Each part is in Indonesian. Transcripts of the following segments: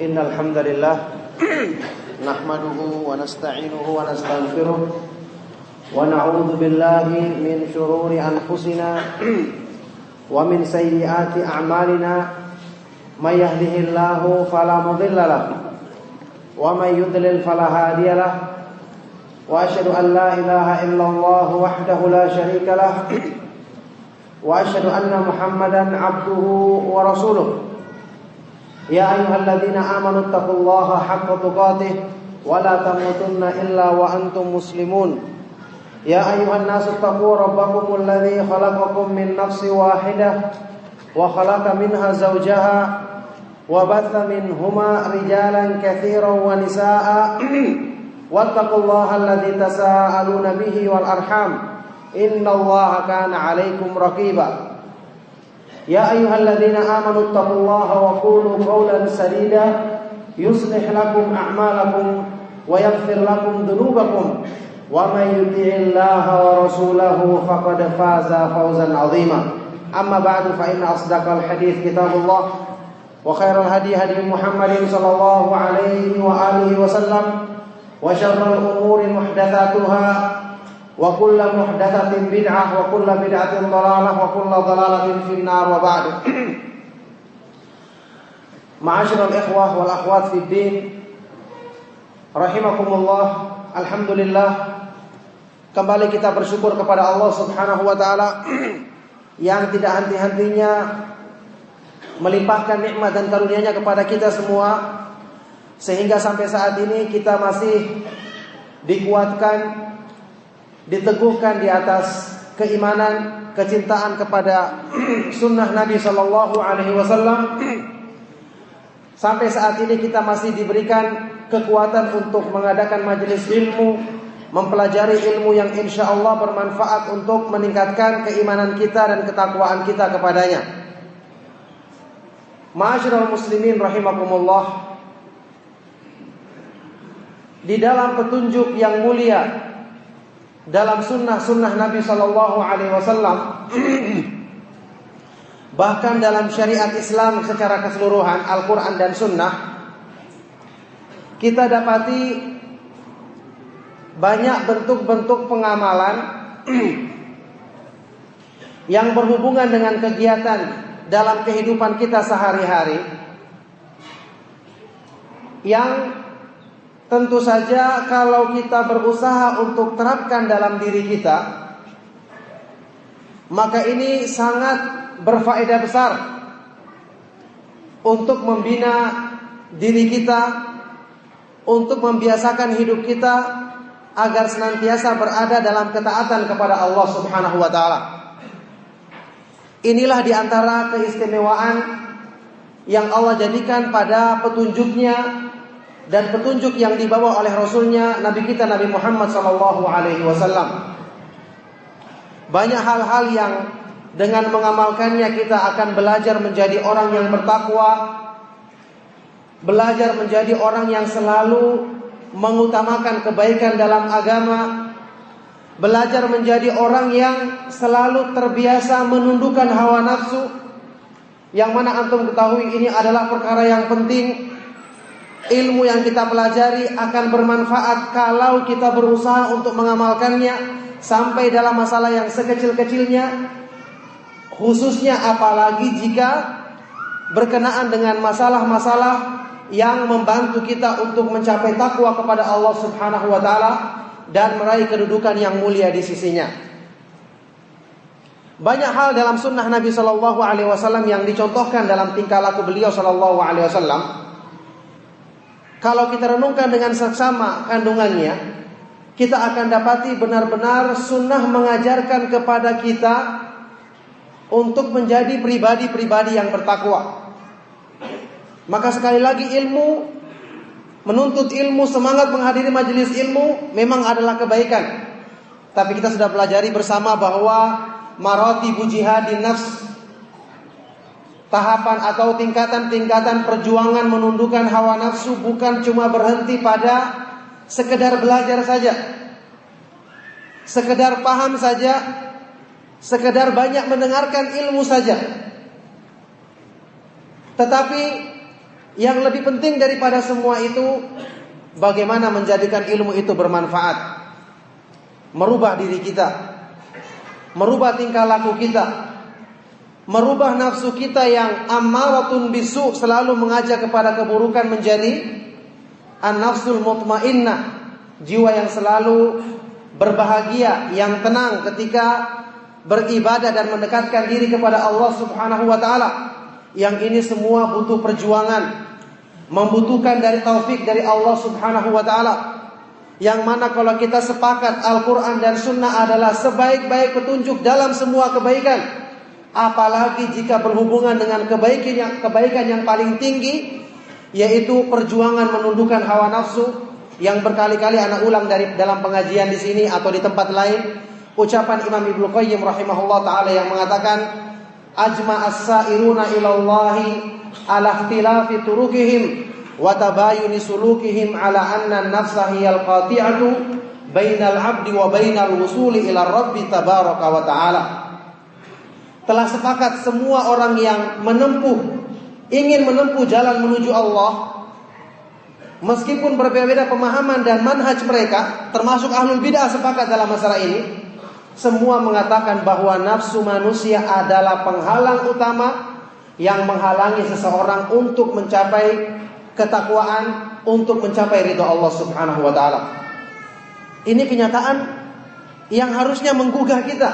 Innal hamdalillah nahmaduhu wa nasta'inuhu wa nastaghfiruh wa na'udzu billahi min shururi anfusina wa min sayyiati a'malina may yahdihillahu fala mudilla lahu wa may yudlil fala hadiya lahu wa asyhadu an la ilaha illallah wahdahu la syarika lahu wa asyhadu anna Muhammadan 'abduhu wa rasuluh. Ya ayyuhalladzina amanu taqullaha haqqa tuqatih wa la tamutunna illa wa antum muslimun. Ya ayyuhan nasu taqu rabbakumul ladzi khalaqakum min nafsin wahidah wa khalaqa minha zawjaha wa batha minhuma rijalan katsiran wa nisaa'a wattaqullaha alladzi tasaaluna bihi wal arham innallaha kana 'alaikum raqiba. Ya ayyuhalladzina amanu taqullaha wa qulu qawlan sadida yuslih lakum a'malakum wa yaghfir lakum dhunubakum wa may yuti'illaha wa rasulahu faqad faza fawzan 'azima. Amma ba'du fa inna asdaqal hadits kitabullah wa khairal hadi hadi Muhammadin sallallahu alaihi wa alihi wasallam wa syarrul umuri muhdatsatuha wa kullu muhdatsatin bid'ah wa kullu bid'atin dhalalah wa kullu dhalalatin finnar wa ba'd. Ma'asyiral ikhwah wal akhwat fid din rahimakumullah. Alhamdulillah, kembali kita bersyukur kepada Allah Subhanahu wa taala yang tidak henti-hentinya melimpahkan nikmat dan karunia-Nya kepada kita semua, sehingga sampai saat ini kita masih dikuatkan, diteguhkan di atas keimanan, kecintaan kepada sunnah Nabi Sallallahu Alaihi Wasallam. Sampai saat ini kita masih diberikan kekuatan untuk mengadakan majelis ilmu, mempelajari ilmu yang insya Allah bermanfaat untuk meningkatkan keimanan kita dan ketakwaan kita kepadanya. Ma'asyiral muslimin rahimakumullah, di dalam petunjuk yang mulia dalam sunnah Nabi Sallallahu Alaihi Wasallam, bahkan dalam syariat Islam secara keseluruhan, Al-Quran dan Sunnah, kita dapati banyak bentuk-bentuk pengamalan yang berhubungan dengan kegiatan dalam kehidupan kita sehari-hari, yang tentu saja kalau kita berusaha untuk terapkan dalam diri kita, maka ini sangat berfaedah besar untuk membina diri kita, untuk membiasakan hidup kita agar senantiasa berada dalam ketaatan kepada Allah Subhanahu wa taala. Inilah diantara keistimewaan yang Allah jadikan pada petunjuknya dan petunjuk yang dibawa oleh Rasulnya, Nabi kita Nabi Muhammad Sallallahu Alaihi Wasallam. Banyak hal-hal yang dengan mengamalkannya kita akan belajar menjadi orang yang bertakwa, belajar menjadi orang yang selalu mengutamakan kebaikan dalam agama, belajar menjadi orang yang selalu terbiasa menundukkan hawa nafsu, yang mana antum ketahui ini adalah perkara yang penting. Ilmu yang kita pelajari akan bermanfaat kalau kita berusaha untuk mengamalkannya sampai dalam masalah yang sekecil-kecilnya, khususnya apalagi jika berkenaan dengan masalah-masalah yang membantu kita untuk mencapai takwa kepada Allah Subhanahu wa taala dan meraih kedudukan yang mulia di sisinya. Banyak hal dalam sunnah Nabi Sallallahu Alaihi Wasallam yang dicontohkan dalam tingkah laku beliau Sallallahu Alaihi Wasallam. Kalau kita renungkan dengan seksama kandungannya, kita akan dapati benar-benar sunnah mengajarkan kepada kita untuk menjadi pribadi-pribadi yang bertakwa. Maka sekali lagi, ilmu, menuntut ilmu, semangat menghadiri majelis ilmu memang adalah kebaikan. Tapi kita sudah pelajari bersama bahwa maratibu jihadin nafs, tahapan atau tingkatan-tingkatan perjuangan menundukkan hawa nafsu bukan cuma berhenti pada sekedar belajar saja, sekedar paham saja, sekedar banyak mendengarkan ilmu saja. Tetapi Yang lebih penting daripada semua itu, bagaimana menjadikan ilmu itu bermanfaat, merubah diri kita, merubah tingkah laku kita, merubah nafsu kita yang ammaratun bisu, selalu mengajak kepada keburukan, menjadi an-nafsul mutmainnah, jiwa yang selalu berbahagia, yang tenang ketika beribadah dan mendekatkan diri kepada Allah Subhanahu wa taala. Yang ini semua butuh perjuangan, membutuhkan dari taufik dari Allah Subhanahu wa taala. Yang mana kalau kita sepakat Al-Quran dan Sunnah adalah sebaik-baik petunjuk dalam semua kebaikan, apalagi jika berhubungan dengan kebaikan yang paling tinggi, yaitu perjuangan menundukkan hawa nafsu, yang berkali-kali anak ulang dalam pengajian di sini atau di tempat lain. Ucapan Imam Ibnu Qayyim rahimahullah taala yang mengatakan, ajma as-sa'iruna ilallahi ala ikhtilafi turukihim wa tabayuni sulukihim ala anna an-nafsa hiyal qati'atu bainal 'abdi wa bainal wusuli ila Rabbi tabaraka wa ta'ala. Telah sepakat semua orang yang ingin menempuh jalan menuju Allah, meskipun berbeda-beda pemahaman dan manhaj mereka, termasuk ahlul bid'ah sepakat dalam masalah ini. Semua mengatakan bahwa nafsu manusia adalah penghalang utama yang menghalangi seseorang untuk mencapai ketakwaan, untuk mencapai ridha Allah Subhanahu wa taala. Ini kenyataan yang harusnya menggugah kita.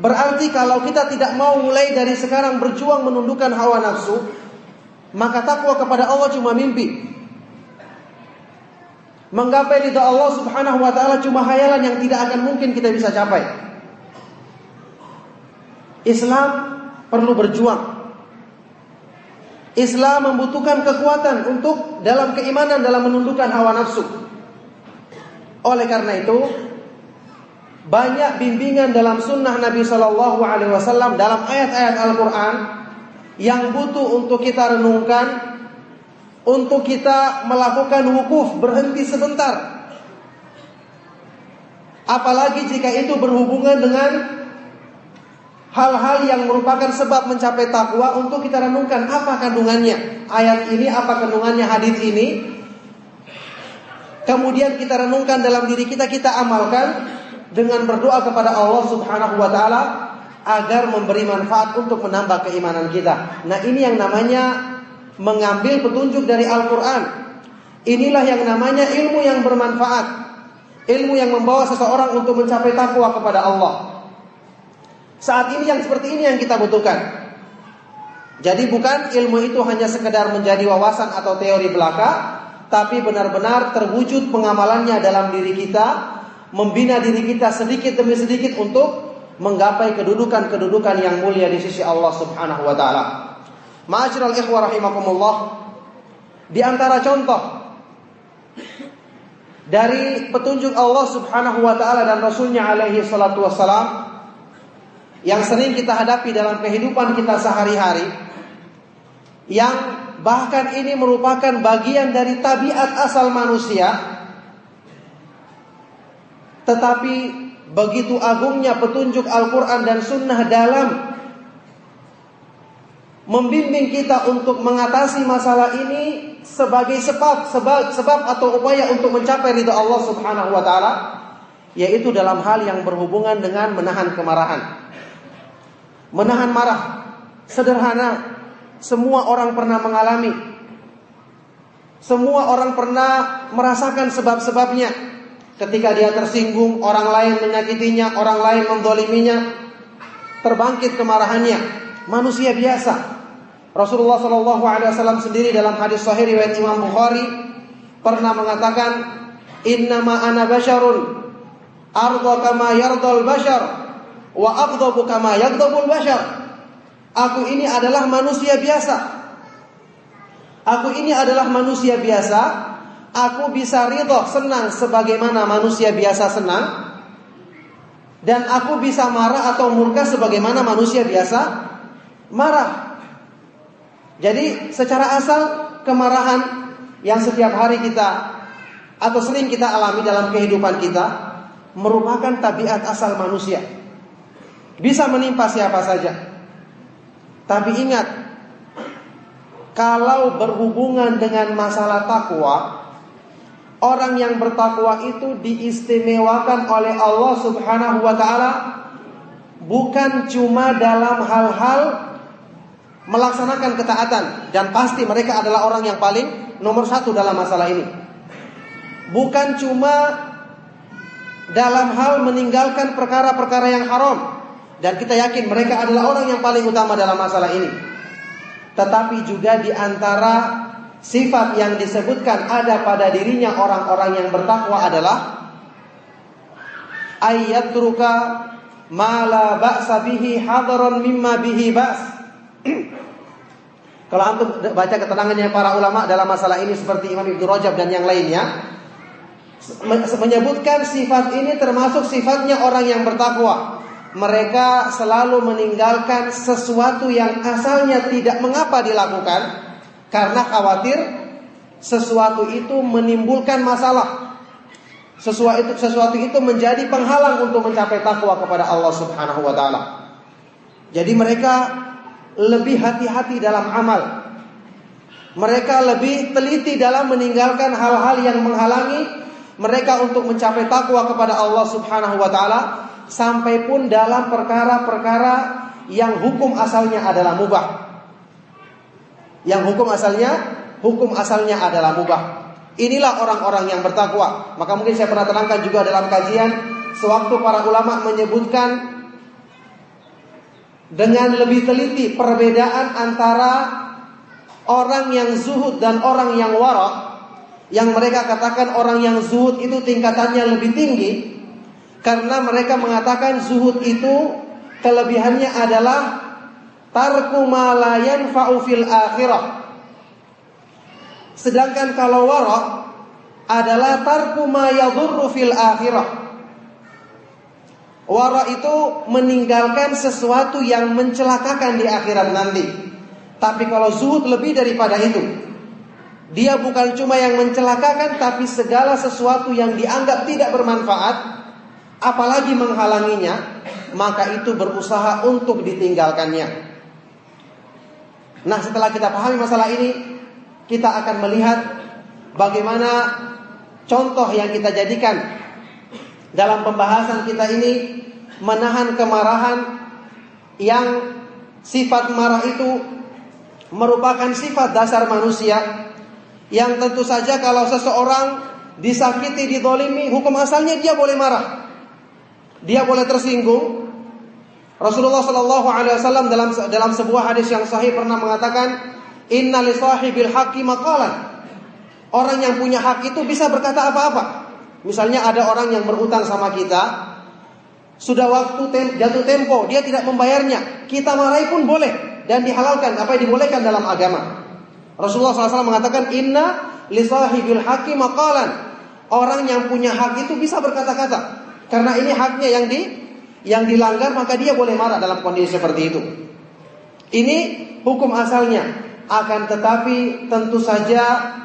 Berarti kalau kita tidak mau mulai dari sekarang berjuang menundukkan hawa nafsu, maka takwa kepada Allah cuma mimpi. Menggapai ridha Allah Subhanahu wa taala cuma khayalan yang tidak akan mungkin kita bisa capai. Islam perlu berjuang. Islam membutuhkan kekuatan untuk dalam keimanan, dalam menundukkan hawa nafsu. Oleh karena itu, banyak bimbingan dalam sunnah Nabi Sallallahu Alaihi Wasallam, dalam ayat-ayat Al-Quran yang butuh untuk kita renungkan, untuk kita melakukan wukuf, berhenti sebentar. Apalagi jika itu berhubungan dengan hal-hal yang merupakan sebab mencapai takwa, untuk kita renungkan apa kandungannya ayat ini, apa kandungannya hadis ini. Kemudian kita renungkan dalam diri kita, kita amalkan dengan berdoa kepada Allah Subhanahu wa taala agar memberi manfaat untuk menambah keimanan kita. Nah, ini yang namanya mengambil petunjuk dari Al-Quran. Inilah yang namanya ilmu yang bermanfaat, ilmu yang membawa seseorang untuk mencapai takwa kepada Allah. Saat ini yang seperti ini yang kita butuhkan. Jadi bukan ilmu itu hanya sekedar menjadi wawasan atau teori belaka, tapi benar-benar terwujud pengamalannya dalam diri kita, membina diri kita sedikit demi sedikit untuk menggapai kedudukan-kedudukan yang mulia di sisi Allah Subhanahu wa taala. Ma'asyiral ikhwah rahimakumullah, di antara contoh dari petunjuk Allah Subhanahu wa taala dan Rasulnya alaihi salatu wassalam yang sering kita hadapi dalam kehidupan kita sehari-hari, yang bahkan ini merupakan bagian dari tabiat asal manusia, tetapi begitu agungnya petunjuk Al-Quran dan Sunnah dalam membimbing kita untuk mengatasi masalah ini sebagai sebab atau upaya untuk mencapai ridha Allah Subhanahu wa taala, yaitu dalam hal yang berhubungan dengan menahan kemarahan. Menahan marah sederhana, semua orang pernah mengalami. Semua orang pernah merasakan sebab-sebabnya. Ketika dia tersinggung, orang lain menyakitinya, orang lain menzaliminya, terbangkit kemarahannya. Manusia biasa. Rasulullah SAW sendiri dalam hadis sahih riwayat Imam Bukhari pernah mengatakan, innama ana basyarun arda kama yardal bashar wa aghdabu kama yaghdabul bashar. Aku ini adalah manusia biasa. Aku ini adalah manusia biasa. Aku bisa ridha, senang sebagaimana manusia biasa senang, dan aku bisa marah atau murka sebagaimana manusia biasa marah. Jadi secara asal kemarahan yang setiap hari kita atau sering kita alami dalam kehidupan kita merupakan tabiat asal manusia. Bisa menimpa siapa saja. Tapi ingat, kalau berhubungan dengan masalah takwa, orang yang bertakwa itu diistimewakan oleh Allah Subhanahu wa taala bukan cuma dalam hal-hal melaksanakan ketaatan, dan pasti mereka adalah orang yang paling nomor satu dalam masalah ini. Bukan cuma dalam hal meninggalkan perkara-perkara yang haram, dan kita yakin mereka adalah orang yang paling utama dalam masalah ini. Tetapi juga di antara sifat yang disebutkan ada pada dirinya orang-orang yang bertakwa adalah ayyatruka ma la ba'sa bihi hadaran mimma bihi ba's. Kalau antum baca keterangannya para ulama dalam masalah ini seperti Imam Ibnu Rajab dan yang lainnya, menyebutkan sifat ini termasuk sifatnya orang yang bertakwa. Mereka selalu meninggalkan sesuatu yang asalnya tidak mengapa dilakukan karena khawatir sesuatu itu menimbulkan masalah. Sesuatu itu menjadi penghalang untuk mencapai takwa kepada Allah Subhanahu wa taala. Jadi mereka lebih hati-hati dalam amal. Mereka lebih teliti dalam meninggalkan hal-hal yang menghalangi mereka untuk mencapai takwa kepada Allah Subhanahu wa taala, sampai pun dalam perkara-perkara yang hukum asalnya adalah mubah. Yang hukum asalnya adalah mubah. Inilah orang-orang yang bertakwa. Maka mungkin saya pernah terangkan juga dalam kajian, sewaktu para ulama menyebutkan dengan lebih teliti perbedaan antara orang yang zuhud dan orang yang wara', yang mereka katakan orang yang zuhud itu tingkatannya lebih tinggi, karena mereka mengatakan zuhud itu kelebihannya adalah tarku ma la yanfa'u fil akhirah. Sedangkan kalau wara' adalah tarku ma yadurru fil akhirah. Wara' itu meninggalkan sesuatu yang mencelakakan di akhirat nanti. Tapi kalau zuhud lebih daripada itu. Dia bukan cuma yang mencelakakan, tapi segala sesuatu yang dianggap tidak bermanfaat, apalagi menghalanginya, maka itu berusaha untuk ditinggalkannya. Nah, setelah kita pahami masalah ini, kita akan melihat bagaimana contoh yang kita jadikan dalam pembahasan kita ini menahan kemarahan, yang sifat marah itu merupakan sifat dasar manusia, yang tentu saja kalau seseorang disakiti, dizalimi, hukum asalnya dia boleh marah, dia boleh tersinggung. Rasulullah Shallallahu Alaihi Wasallam dalam sebuah hadis yang sahih pernah mengatakan, Inna li sahibil haqqi maqalan. Orang yang punya hak itu bisa berkata apa-apa. Misalnya ada orang yang berhutang sama kita, sudah waktu jatuh tempo, dia tidak membayarnya, kita marahi pun boleh dan dihalalkan, apa yang dibolehkan dalam agama. Rasulullah SAW mengatakan, Inna li sahibil haqqi maqalan. Orang yang punya hak itu bisa berkata-kata, karena ini haknya yang dilanggar, maka dia boleh marah dalam kondisi seperti itu. Ini hukum asalnya. Akan tetapi tentu saja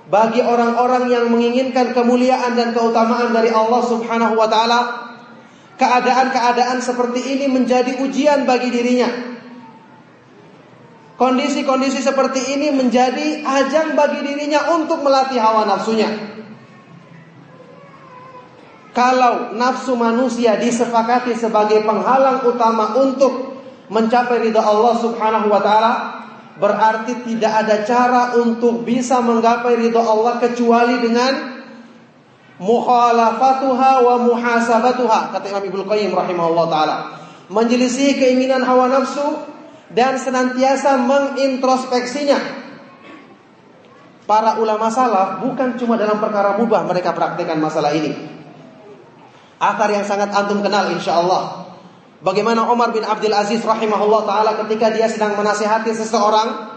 bagi orang-orang yang menginginkan kemuliaan dan keutamaan dari Allah Subhanahu wa taala, keadaan-keadaan seperti ini menjadi ujian bagi dirinya. Kondisi-kondisi seperti ini menjadi ajang bagi dirinya untuk melatih hawa nafsunya. Kalau nafsu manusia disepakati sebagai penghalang utama untuk mencapai ridha Allah Subhanahu wa taala, berarti tidak ada cara untuk bisa menggapai ridha Allah kecuali dengan mukhalafatuha wa muhasabatuha, kata Imam Ibnu Qayyim rahimahullah taala. Menyelisih keinginan hawa nafsu dan senantiasa mengintrospeksinya. Para ulama salaf bukan cuma dalam perkara mubah mereka praktikkan masalah ini. Athar yang sangat antum kenal insyaallah, bagaimana Umar bin Abdul Aziz rahimahullah ta'ala ketika dia sedang menasihati seseorang,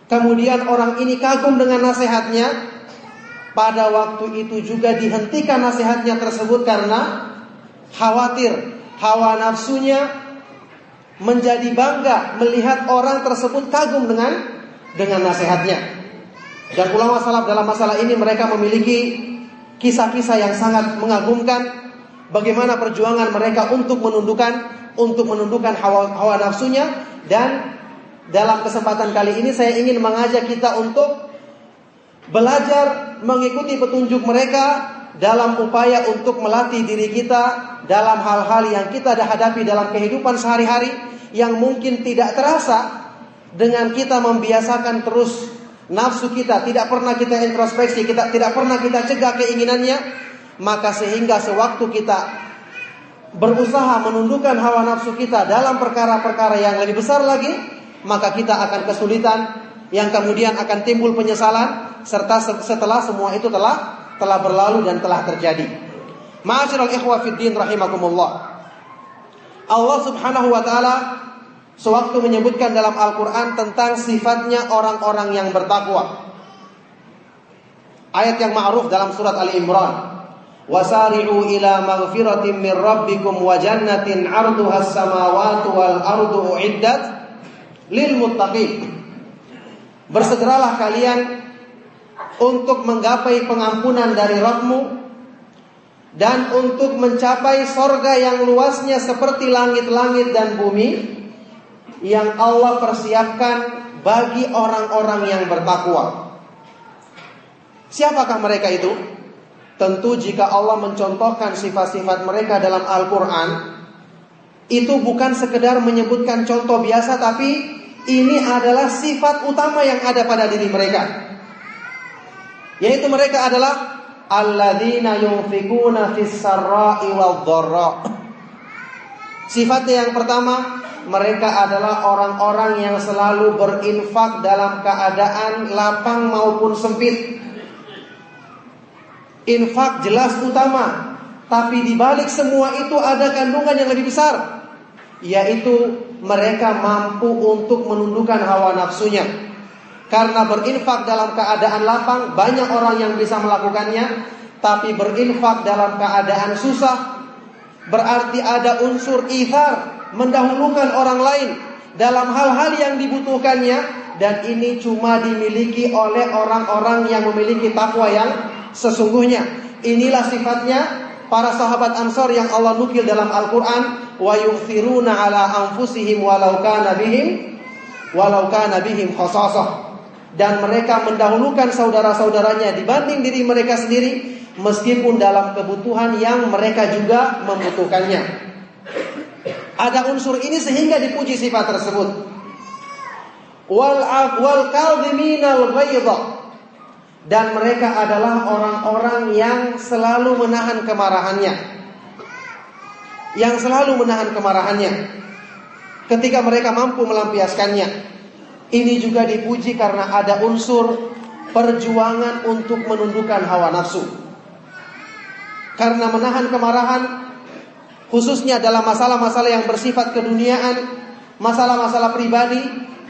kemudian orang ini kagum dengan nasihatnya, pada waktu itu juga dihentikan nasihatnya tersebut karena khawatir hawa nafsunya menjadi bangga melihat orang tersebut kagum dengan nasihatnya. Dan ulama salaf dalam masalah ini mereka memiliki kisah-kisah yang sangat mengagumkan, bagaimana perjuangan mereka untuk menundukkan hawa nafsunya dan dalam kesempatan kali ini saya ingin mengajak kita untuk belajar mengikuti petunjuk mereka dalam upaya untuk melatih diri kita dalam hal-hal yang kita hadapi dalam kehidupan sehari-hari yang mungkin tidak terasa dengan kita membiasakan terus nafsu kita, tidak pernah kita introspeksi, kita tidak pernah kita cegah keinginannya, maka sehingga sewaktu kita berusaha menundukkan hawa nafsu kita dalam perkara-perkara yang lebih besar lagi, maka kita akan kesulitan yang kemudian akan timbul penyesalan serta setelah semua itu telah berlalu dan telah terjadi. Ma'asyiral ikhwah fid din rahimakumullah. Allah Subhanahu wa taala sewaktu menyebutkan dalam Al-Qur'an tentang sifatnya orang-orang yang bertakwa. Ayat yang ma'ruf dalam surat Ali Imran. Wasari'u ila maghfiratin min rabbikum wa jannatin 'arduha as-samawati wal ardu u'iddat lil muttaqin. Bersegeralah kalian untuk menggapai pengampunan dari Rabb-Mu dan untuk mencapai sorga yang luasnya seperti langit-langit dan bumi yang Allah persiapkan bagi orang-orang yang bertakwa. Siapakah mereka itu? Tentu jika Allah mencontohkan sifat-sifat mereka dalam Al-Quran, itu bukan sekedar menyebutkan contoh biasa, tapi ini adalah sifat utama yang ada pada diri mereka, yaitu mereka adalah alladzina yunfikuna fis sarra'i wad dharra. Sifatnya yang pertama, mereka adalah orang-orang yang selalu berinfak dalam keadaan lapang maupun sempit. Infak jelas utama, tapi di balik semua itu ada kandungan yang lebih besar, yaitu mereka mampu untuk menundukkan hawa nafsunya. Karena berinfak dalam keadaan lapang, banyak orang yang bisa melakukannya. Tapi berinfak dalam keadaan susah, berarti ada unsur ithar, mendahulukan orang lain dalam hal-hal yang dibutuhkannya. Dan ini cuma dimiliki oleh orang-orang yang memiliki takwa yang sesungguhnya. Inilah sifatnya para sahabat Ansor yang Allah nukil dalam Al-Quran. Wa yu'thiruna ala anfusihim walau kana bihim khasasah. Dan mereka mendahulukan saudara-saudaranya dibanding diri mereka sendiri, meskipun dalam kebutuhan yang mereka juga membutuhkannya. Ada unsur ini sehingga dipuji sifat tersebut. Wal kadhiminal ghaidha. Dan mereka adalah orang-orang yang selalu menahan kemarahannya. Ketika mereka mampu melampiaskannya. Ini juga dipuji karena ada unsur perjuangan untuk menundukkan hawa nafsu. Karena menahan kemarahan, khususnya dalam masalah-masalah yang bersifat keduniaan, masalah-masalah pribadi,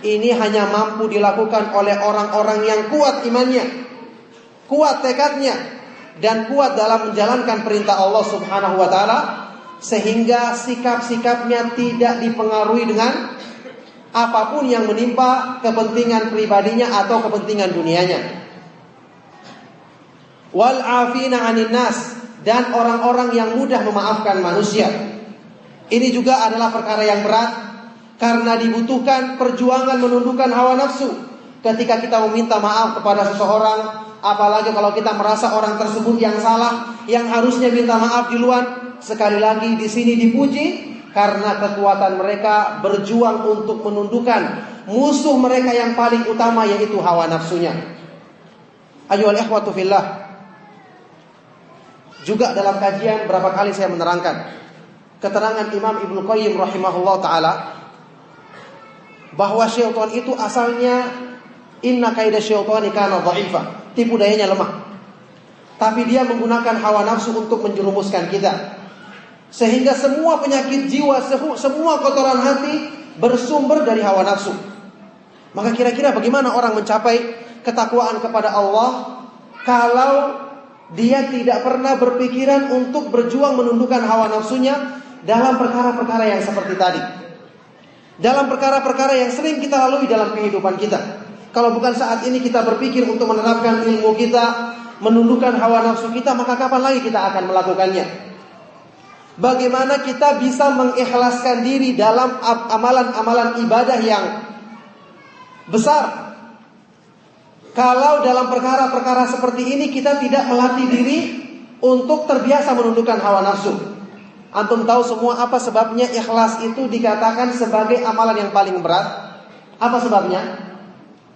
ini hanya mampu dilakukan oleh orang-orang yang kuat imannya, kuat tekadnya, dan kuat dalam menjalankan perintah Allah Subhanahu wa ta'ala, sehingga sikap-sikapnya tidak dipengaruhi dengan apapun yang menimpa kepentingan pribadinya atau kepentingan dunianya. Wal afina 'anil nas, dan orang-orang yang mudah memaafkan manusia. Ini juga adalah perkara yang berat karena dibutuhkan perjuangan menundukkan hawa nafsu. Ketika kita meminta maaf kepada seseorang, apalagi kalau kita merasa orang tersebut yang salah, yang harusnya minta maaf duluan. Sekali lagi di sini dipuji karena kekuatan mereka berjuang untuk menundukkan musuh mereka yang paling utama, yaitu hawa nafsunya. Ayyuhal ikhwatu fillah. Juga dalam kajian berapa kali saya menerangkan keterangan Imam Ibnu Qayyim rahimahullah ta'ala, bahwa syaitan itu asalnya inna kaida syaitani kana dha'ifah, tipu dayanya lemah. Tapi dia menggunakan hawa nafsu untuk menjerumuskan kita. Sehingga semua penyakit jiwa, semua kotoran hati bersumber dari hawa nafsu. Maka kira-kira bagaimana orang mencapai ketakwaan kepada Allah kalau dia tidak pernah berpikiran untuk berjuang menundukkan hawa nafsunya dalam perkara-perkara yang seperti tadi, dalam perkara-perkara yang sering kita lalui dalam kehidupan kita. Kalau bukan saat ini kita berpikir untuk menerapkan ilmu kita, menundukkan hawa nafsu kita, maka kapan lagi kita akan melakukannya? Bagaimana kita bisa mengikhlaskan diri dalam amalan-amalan ibadah yang besar kalau dalam perkara-perkara seperti ini kita tidak melatih diri untuk terbiasa menundukkan hawa nafsu. Antum tahu semua apa sebabnya ikhlas itu dikatakan sebagai amalan yang paling berat? Apa sebabnya?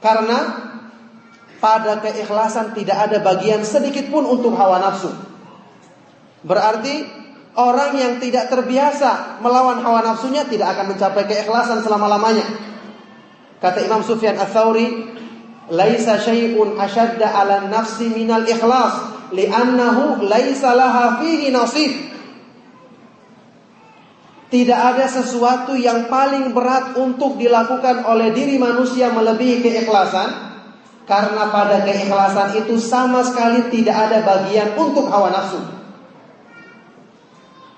Karena pada keikhlasan tidak ada bagian sedikit pun untuk hawa nafsu. Berarti orang yang tidak terbiasa melawan hawa nafsunya tidak akan mencapai keikhlasan selama-lamanya. Kata Imam Sufyan Ats-Tsauri, "Laisa syai'un ashadda 'ala nafsi minal ikhlas, li'annahu laisa laha fihi nasib." Tidak ada sesuatu yang paling berat untuk dilakukan oleh diri manusia melebihi keikhlasan, karena pada keikhlasan itu sama sekali tidak ada bagian untuk hawa nafsu.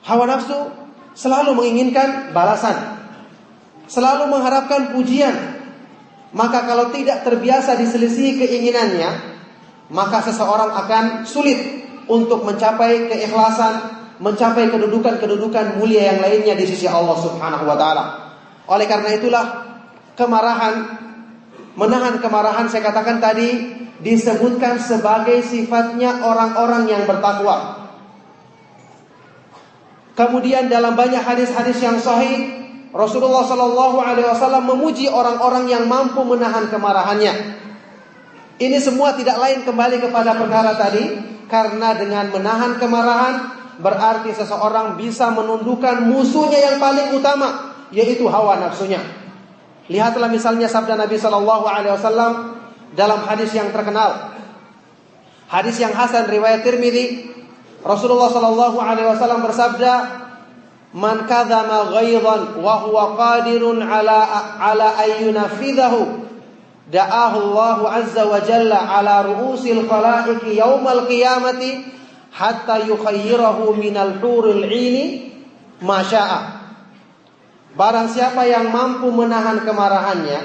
Hawa nafsu selalu menginginkan balasan, selalu mengharapkan pujian. Maka kalau tidak terbiasa diselisihi keinginannya, maka seseorang akan sulit untuk mencapai keikhlasan, mencapai kedudukan-kedudukan mulia yang lainnya di sisi Allah Subhanahu wa taala. Oleh karena itulah kemarahan, menahan kemarahan saya katakan tadi disebutkan sebagai sifatnya orang-orang yang bertakwa. Kemudian dalam banyak hadis-hadis yang sahih, Rasulullah Shallallahu Alaihi Wasallam memuji orang-orang yang mampu menahan kemarahannya. Ini semua tidak lain kembali kepada perkara tadi, karena dengan menahan kemarahan berarti seseorang bisa menundukkan musuhnya yang paling utama, yaitu hawa nafsunya. Lihatlah misalnya sabda Nabi Shallallahu Alaihi Wasallam dalam hadis yang terkenal, hadis yang hasan riwayat Tirmidzi. Rasulullah Shallallahu Alaihi Wasallam bersabda, "Man kadzama ghaidhan wa huwa qadirun ala ayyunafidhahu, da'ahu Allah azza wa jalla ala ru'usil khalaiqi yaumal qiyamati hatta yukhayyirahu minal huril 'ini ma syaa." Barang siapa yang mampu menahan kemarahannya,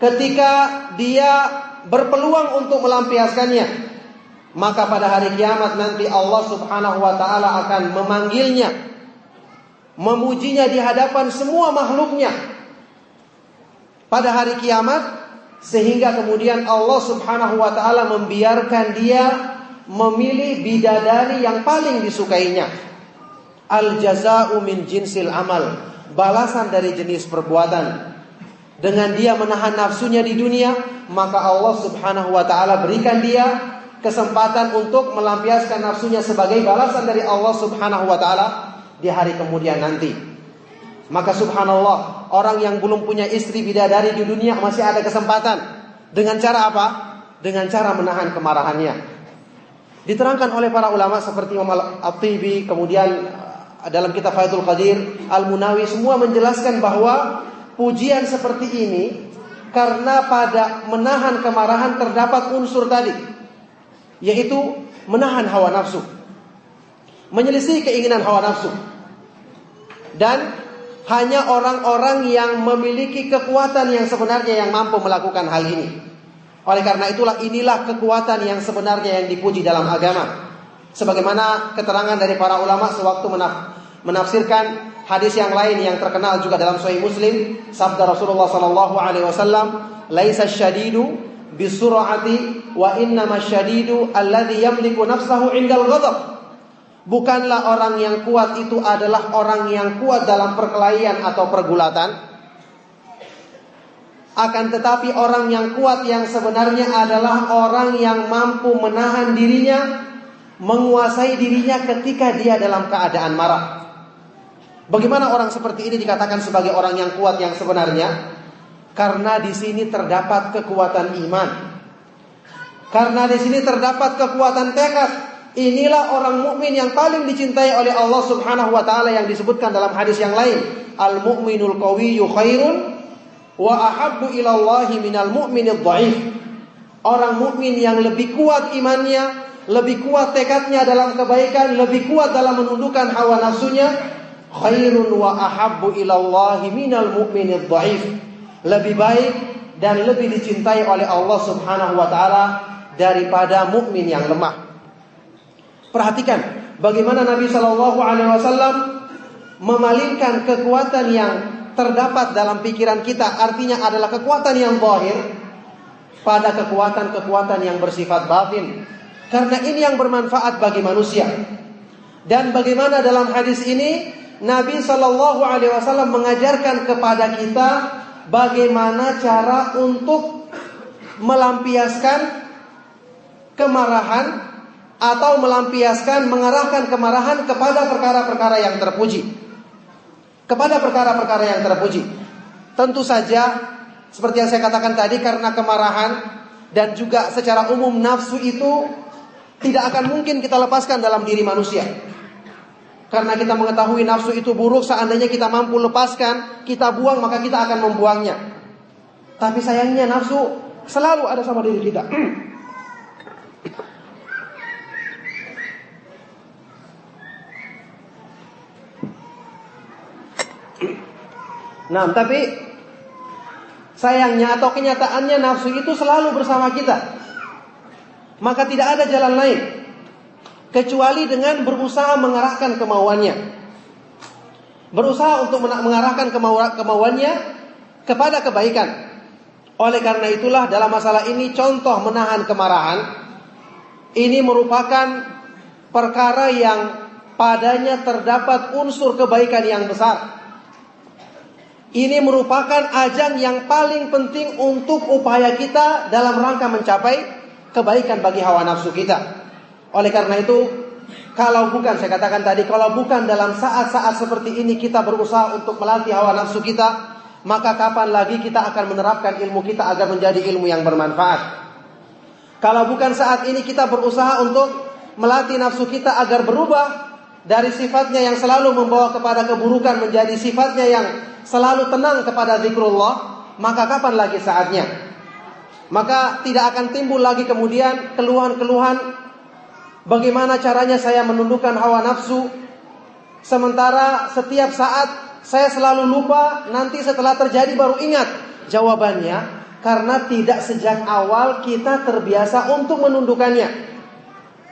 ketika dia berpeluang untuk melampiaskannya, maka pada hari kiamat nanti Allah Subhanahu wa taala akan memanggilnya, memujinya di hadapan semua makhluknya pada hari kiamat, sehingga kemudian Allah Subhanahu wa taala membiarkan dia memilih bidadari yang paling disukainya. Al jazaa'u min jinsil amal, balasan dari jenis perbuatan. Dengan dia menahan nafsunya di dunia, maka Allah Subhanahu wa taala berikan dia kesempatan untuk melampiaskan nafsunya sebagai balasan dari Allah Subhanahu wa taala di hari kemudian nanti. Maka subhanallah, orang yang belum punya istri bidadari di dunia masih ada kesempatan. Dengan cara apa? Dengan cara menahan kemarahannya. Diterangkan oleh para ulama seperti Imam At-Tibi, kemudian dalam kitab Fathul Qadir, Al-Munawi, semua menjelaskan bahwa pujian seperti ini karena pada menahan kemarahan terdapat unsur tadi, yaitu menahan hawa nafsu, menyelisih keinginan hawa nafsu. Dan hanya orang-orang yang memiliki kekuatan yang sebenarnya yang mampu melakukan hal ini. Oleh karena inilah kekuatan yang sebenarnya yang dipuji dalam agama. Sebagaimana keterangan dari para ulama sewaktu menafsirkan hadis yang lain yang terkenal juga dalam Sahih Muslim, sabda Rasulullah sallallahu alaihi wasallam, "Laisa syadidu bisur'ati wa innamasyadidu alladhi yamliku nafsahu 'indal ghadab." Bukanlah orang yang kuat itu adalah orang yang kuat dalam perkelahian atau pergulatan. Akan tetapi orang yang kuat yang sebenarnya adalah orang yang mampu menahan dirinya, menguasai dirinya ketika dia dalam keadaan marah. Bagaimana orang seperti ini dikatakan sebagai orang yang kuat yang sebenarnya? Karena di sini terdapat kekuatan iman. Karena di sini terdapat kekuatan tekad. Inilah orang mukmin yang paling dicintai oleh Allah Subhanahu wa taala yang disebutkan dalam hadis yang lain, "Al-mu'minul qawiyyu khairun wa ahabbu ila Allahi minal mu'minidh dha'if." Orang mukmin yang lebih kuat imannya, lebih kuat tekadnya dalam kebaikan, lebih kuat dalam menundukkan hawa nafsunya, khairun wa ahabbu ilallahi minal mu'minidh dha'if, lebih baik dan lebih dicintai oleh Allah Subhanahu wa taala daripada mukmin yang lemah. Perhatikan bagaimana Nabi sallallahu alaihi wasallam memalingkan kekuatan yang terdapat dalam pikiran kita, artinya adalah kekuatan yang zahir, pada kekuatan-kekuatan yang bersifat batin. Karena ini yang bermanfaat bagi manusia. Dan bagaimana dalam hadis ini Nabi SAW mengajarkan kepada kita bagaimana cara untuk melampiaskan kemarahan atau mengarahkan kemarahan kepada perkara-perkara yang terpuji. Kepada perkara-perkara yang terpuji. Tentu saja seperti yang saya katakan tadi, karena kemarahan dan juga secara umum nafsu itu tidak akan mungkin kita lepaskan dalam diri manusia. Karena kita mengetahui nafsu itu buruk, seandainya kita mampu lepaskan, kita buang, maka kita akan membuangnya. Tapi sayangnya nafsu selalu ada sama diri kita. Nah, tapi sayangnya atau kenyataannya nafsu itu selalu bersama kita. Maka tidak ada jalan lain kecuali dengan berusaha mengarahkan kemauannya. Berusaha untuk mengarahkan kemauannya kepada kebaikan. Oleh karena itulah dalam masalah ini contoh menahan kemarahan ini merupakan perkara yang padanya terdapat unsur kebaikan yang besar. Ini merupakan ajang yang paling penting untuk upaya kita dalam rangka mencapai kebaikan bagi hawa nafsu kita. Oleh karena itu, kalau bukan, saya katakan tadi, kalau bukan dalam saat-saat seperti ini kita berusaha untuk melatih hawa nafsu kita, maka kapan lagi kita akan menerapkan ilmu kita agar menjadi ilmu yang bermanfaat? Kalau bukan saat ini kita berusaha untuk melatih nafsu kita agar berubah dari sifatnya yang selalu membawa kepada keburukan menjadi sifatnya yang selalu tenang kepada zikrullah, maka kapan lagi saatnya? Maka tidak akan timbul lagi kemudian keluhan-keluhan bagaimana caranya saya menundukkan hawa nafsu, sementara setiap saat saya selalu lupa, nanti setelah terjadi baru ingat. Jawabannya, karena tidak sejak awal kita terbiasa untuk menundukkannya.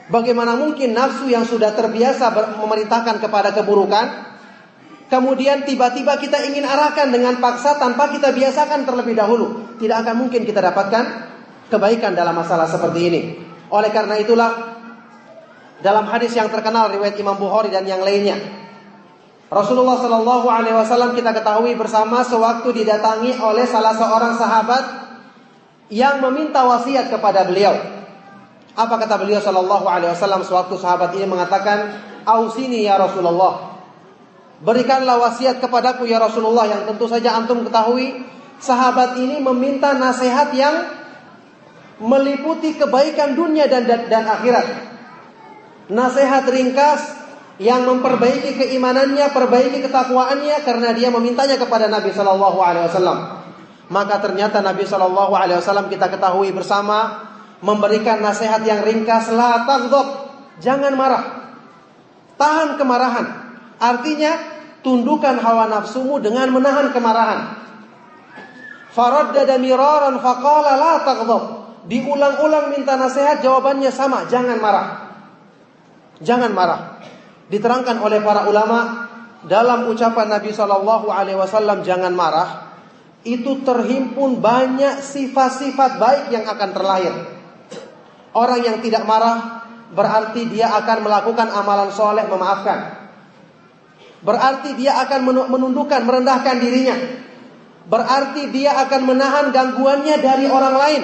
Bagaimana mungkin nafsu yang sudah terbiasa memerintahkan kepada keburukan, kemudian tiba-tiba kita ingin arahkan dengan paksa tanpa kita biasakan terlebih dahulu. Tidak akan mungkin kita dapatkan kebaikan dalam masalah seperti ini. Oleh karena itulah dalam hadis yang terkenal riwayat Imam Bukhari dan yang lainnya, Rasulullah SAW kita ketahui bersama sewaktu didatangi oleh salah seorang sahabat yang meminta wasiat kepada beliau. Apa kata beliau SAW sewaktu sahabat ini mengatakan, "Ausini ya Rasulullah, berikanlah wasiat kepadaku ya Rasulullah." Yang tentu saja antum ketahui, sahabat ini meminta nasihat yang meliputi kebaikan dunia dan akhirat. Nasihat ringkas yang memperbaiki keimanannya, perbaiki ketakwaannya, karena dia memintanya kepada Nabi SAW. Maka ternyata Nabi SAW kita ketahui bersama memberikan nasihat yang ringkas, la taghdab, jangan marah, tahan kemarahan. Artinya tundukkan hawa nafsumu dengan menahan kemarahan. Faraddada miraran faqala la taghdab, diulang-ulang minta nasihat, jawabannya sama, jangan marah. Jangan marah. Diterangkan oleh para ulama dalam ucapan Nabi SAW jangan marah, itu terhimpun banyak sifat-sifat baik yang akan terlahir. Orang yang tidak marah berarti dia akan melakukan amalan soleh, memaafkan. Berarti dia akan menundukkan, merendahkan dirinya. Berarti dia akan menahan gangguannya dari orang lain.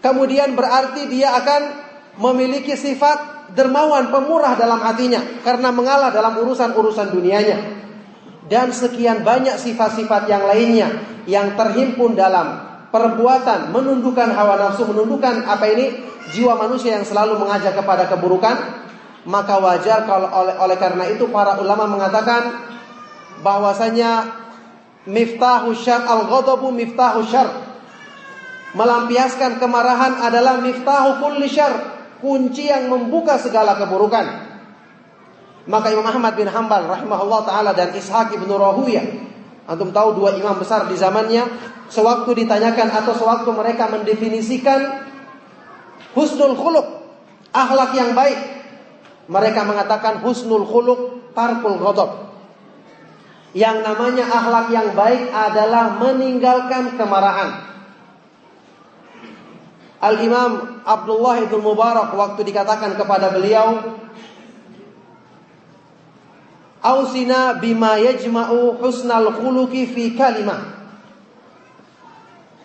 Kemudian berarti dia akan memiliki sifat dermawan, pemurah dalam hatinya, karena mengalah dalam urusan-urusan dunianya. Dan sekian banyak sifat-sifat yang lainnya yang terhimpun dalam perbuatan menundukkan hawa nafsu, menundukkan jiwa manusia yang selalu mengajak kepada keburukan. Maka wajar kalau oleh karena itu para ulama mengatakan bahwasanya miftahu syarr al-ghadabu miftahu syarr, melampiaskan kemarahan adalah miftahu kulli syarr, kunci yang membuka segala keburukan. Maka Imam Ahmad bin Hanbal rahimahullah ta'ala dan Ishaq ibn Rahuyah, antum tahu dua imam besar di zamannya, sewaktu ditanyakan atau sewaktu mereka mendefinisikan husnul khuluq, akhlak yang baik, mereka mengatakan husnul khuluq tarkul ghadab. Yang namanya akhlak yang baik adalah meninggalkan kemarahan. Al-Imam Abdullah ibn Mubarak waktu dikatakan kepada beliau, "Ausina bima yajma'u husnal khuluqi fi kalimah."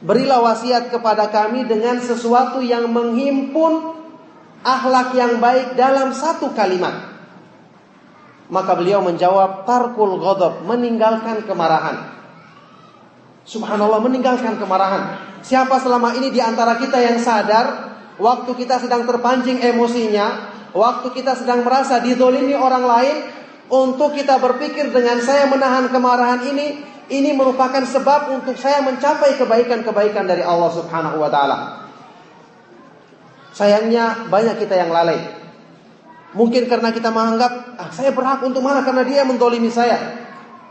Berilah wasiat kepada kami dengan sesuatu yang menghimpun akhlak yang baik dalam satu kalimat. Maka beliau menjawab, tarkul ghadab, meninggalkan kemarahan. Subhanallah, meninggalkan kemarahan. Siapa selama ini di antara kita yang sadar waktu kita sedang terpancing emosinya, waktu kita sedang merasa dizolimi orang lain, untuk kita berpikir dengan saya menahan kemarahan ini merupakan sebab untuk saya mencapai kebaikan-kebaikan dari Allah Subhanahu wa taala. Sayangnya banyak kita yang lalai. Mungkin karena kita menganggap saya berhak untuk marah karena dia menzalimi saya.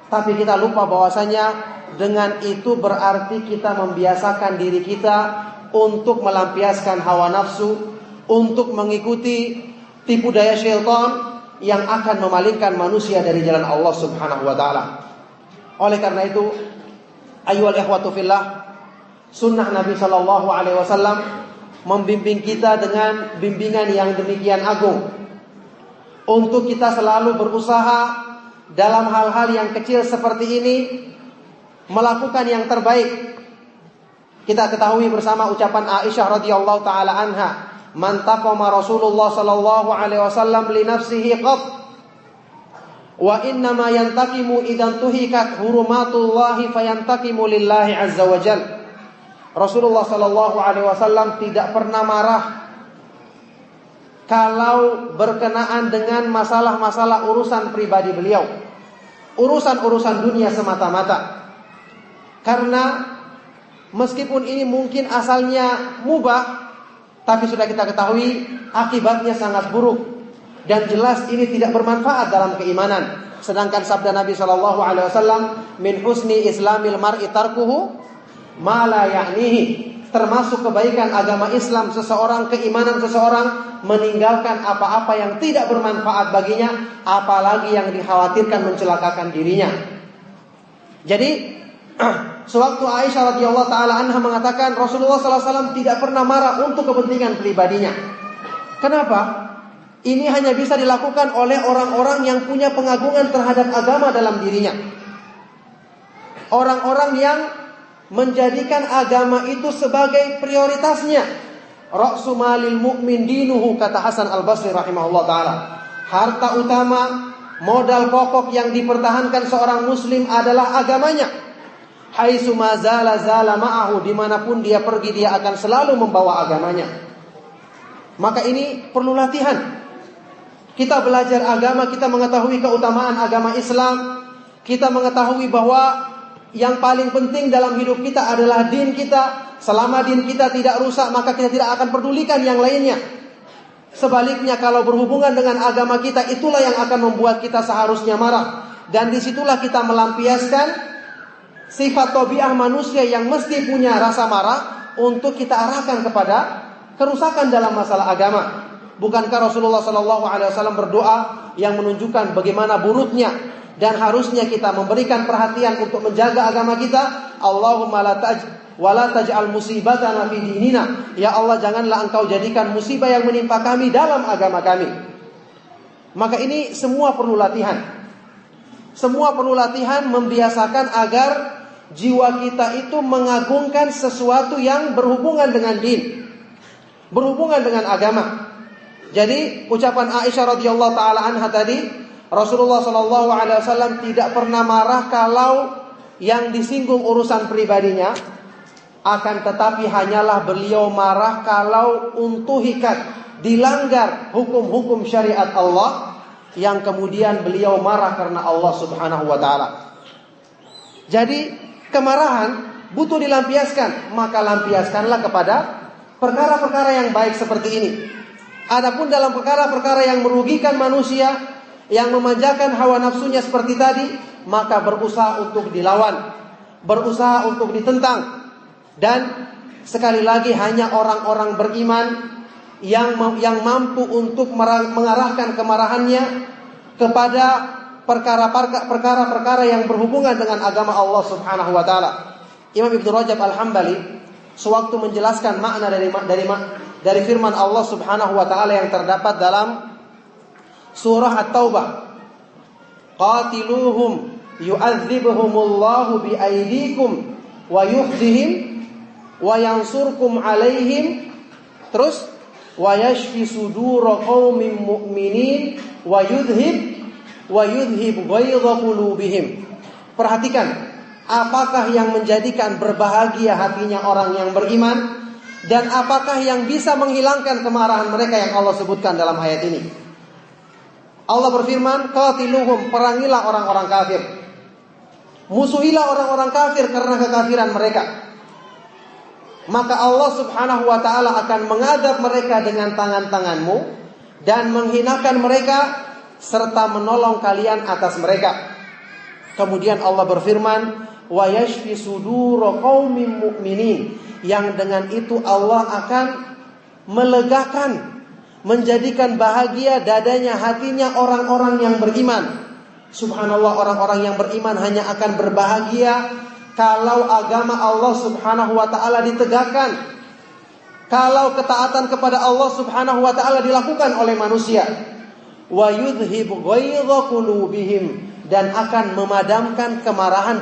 Tapi kita lupa bahwasanya dengan itu berarti kita membiasakan diri kita untuk melampiaskan hawa nafsu, untuk mengikuti tipu daya syaitan yang akan memalingkan manusia dari jalan Allah Subhanahu wa taala. Oleh karena itu, ayyuhal ikhwatu fillah, sunnah Nabi sallallahu alaihi wasallam membimbing kita dengan bimbingan yang demikian agung untuk kita selalu berusaha dalam hal-hal yang kecil seperti ini melakukan yang terbaik. Kita ketahui bersama ucapan Aisyah radhiyallahu taala anha, "Man taqama Rasulullah sallallahu alaihi wasallam li nafsihi qad wa inna ma yantaqimu idan tuhikat hurumatullahi fayantaqimu lillahi azza wa jalla." Rasulullah sallallahu alaihi wasallam tidak pernah marah kalau berkenaan dengan masalah-masalah urusan pribadi beliau, urusan-urusan dunia semata-mata. Karena meskipun ini mungkin asalnya mubah, tapi sudah kita ketahui akibatnya sangat buruk dan jelas ini tidak bermanfaat dalam keimanan. Sedangkan sabda Nabi sallallahu alaihi wasallam, "Min husni islamil mar'i tarkuhu ma la ya'nihi." Termasuk kebaikan agama Islam seseorang, keimanan seseorang, meninggalkan apa-apa yang tidak bermanfaat baginya, apalagi yang dikhawatirkan mencelakakan dirinya. Jadi sewaktu Aisyah radhiyallahu taala anha mengatakan Rasulullah sallallahu alaihi wasallam tidak pernah marah untuk kepentingan pribadinya. Kenapa? Ini hanya bisa dilakukan oleh orang-orang yang punya pengagungan terhadap agama dalam dirinya. Orang-orang yang menjadikan agama itu sebagai prioritasnya. Ra'su malil mu'min dinuhu, kata Hasan Al-Basri rahimahullah ta'ala. Harta utama, modal pokok yang dipertahankan seorang muslim adalah agamanya. Haitsu ma zala zala ma'ahu, dimanapun dia pergi dia akan selalu membawa agamanya. Maka ini perlu latihan. Kita belajar agama, kita mengetahui keutamaan agama Islam, kita mengetahui bahwa yang paling penting dalam hidup kita adalah din kita. Selama din kita tidak rusak, maka kita tidak akan pedulikan yang lainnya. Sebaliknya, kalau berhubungan dengan agama kita, itulah yang akan membuat kita seharusnya marah. Dan disitulah kita melampiaskan sifat tabiat manusia yang mesti punya rasa marah untuk kita arahkan kepada kerusakan dalam masalah agama. Bukankah Rasulullah SAW berdoa yang menunjukkan bagaimana buruknya dan harusnya kita memberikan perhatian untuk menjaga agama kita? Allahumma la taj'al musibatana fi dinina. Ya Allah, janganlah engkau jadikan musibah yang menimpa kami dalam agama kami. Maka ini semua perlu latihan. Semua perlu latihan membiasakan agar jiwa kita itu mengagungkan sesuatu yang berhubungan dengan din, berhubungan dengan agama. Jadi ucapan Aisyah radhiyallahu taala anha tadi, Rasulullah sallallahu alaihi wasallam tidak pernah marah kalau yang disinggung urusan pribadinya, akan tetapi hanyalah beliau marah kalau untuhikat, dilanggar hukum-hukum syariat Allah, yang kemudian beliau marah karena Allah Subhanahu wa taala. Jadi kemarahan butuh dilampiaskan, maka lampiaskanlah kepada perkara-perkara yang baik seperti ini. Adapun dalam perkara-perkara yang merugikan manusia, yang memanjakan hawa nafsunya seperti tadi, maka berusaha untuk dilawan, berusaha untuk ditentang. Dan sekali lagi hanya orang-orang beriman yang mampu untuk mengarahkan kemarahannya kepada perkara-perkara yang berhubungan dengan agama Allah Subhanahu wa taala. Imam Ibnu Rajab Al-Hambali sewaktu menjelaskan makna dari firman Allah Subhanahu wa taala yang terdapat dalam surah At-Taubah, qatiluhum yu'adzibhumullahu biaidikum wa yukhzihim wa yansurkum alaihim, terus wa yashfi sudura qaumin mu'minin wa yudhib ghaidha qulubihim. Perhatikan, apakah yang menjadikan berbahagia hatinya orang yang beriman, dan apakah yang bisa menghilangkan kemarahan mereka yang Allah sebutkan dalam ayat ini. Allah berfirman, qatiluhum, perangilah orang-orang kafir, musuhilah orang-orang kafir karena kekafiran mereka. Maka Allah Subhanahu wa ta'ala akan mengadab mereka dengan tangan-tanganmu dan menghinakan mereka serta menolong kalian atas mereka. Kemudian Allah berfirman, wa yashfi sudura qaumin mu'minin, yang dengan itu Allah akan melegakan, menjadikan bahagia dadanya, hatinya orang-orang yang beriman. Subhanallah, orang-orang yang beriman hanya akan berbahagia kalau agama Allah Subhanahu wa ta'ala ditegakkan, kalau ketaatan kepada Allah Subhanahu wa ta'ala dilakukan oleh manusia. Wa yudhib ghaidha qulubihim, dan akan memadamkan kemarahan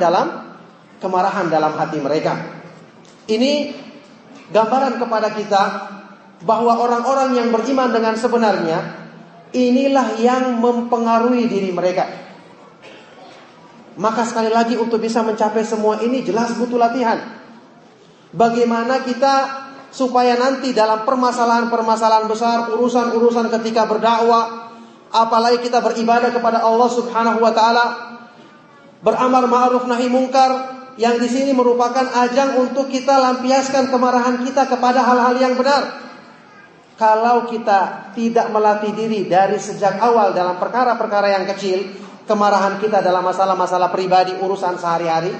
dalam hati mereka. Ini gambaran kepada kita bahwa orang-orang yang beriman dengan sebenarnya, inilah yang mempengaruhi diri mereka. Maka sekali lagi, untuk bisa mencapai semua ini jelas butuh latihan. Bagaimana kita supaya nanti dalam permasalahan-permasalahan besar, urusan-urusan ketika berdakwah, apalagi kita beribadah kepada Allah Subhanahu wa taala, beramar ma'ruf nahi mungkar, yang di sini merupakan ajang untuk kita lampiaskan kemarahan kita kepada hal-hal yang benar. Kalau kita tidak melatih diri dari sejak awal dalam perkara-perkara yang kecil, kemarahan kita dalam masalah-masalah pribadi, urusan sehari-hari,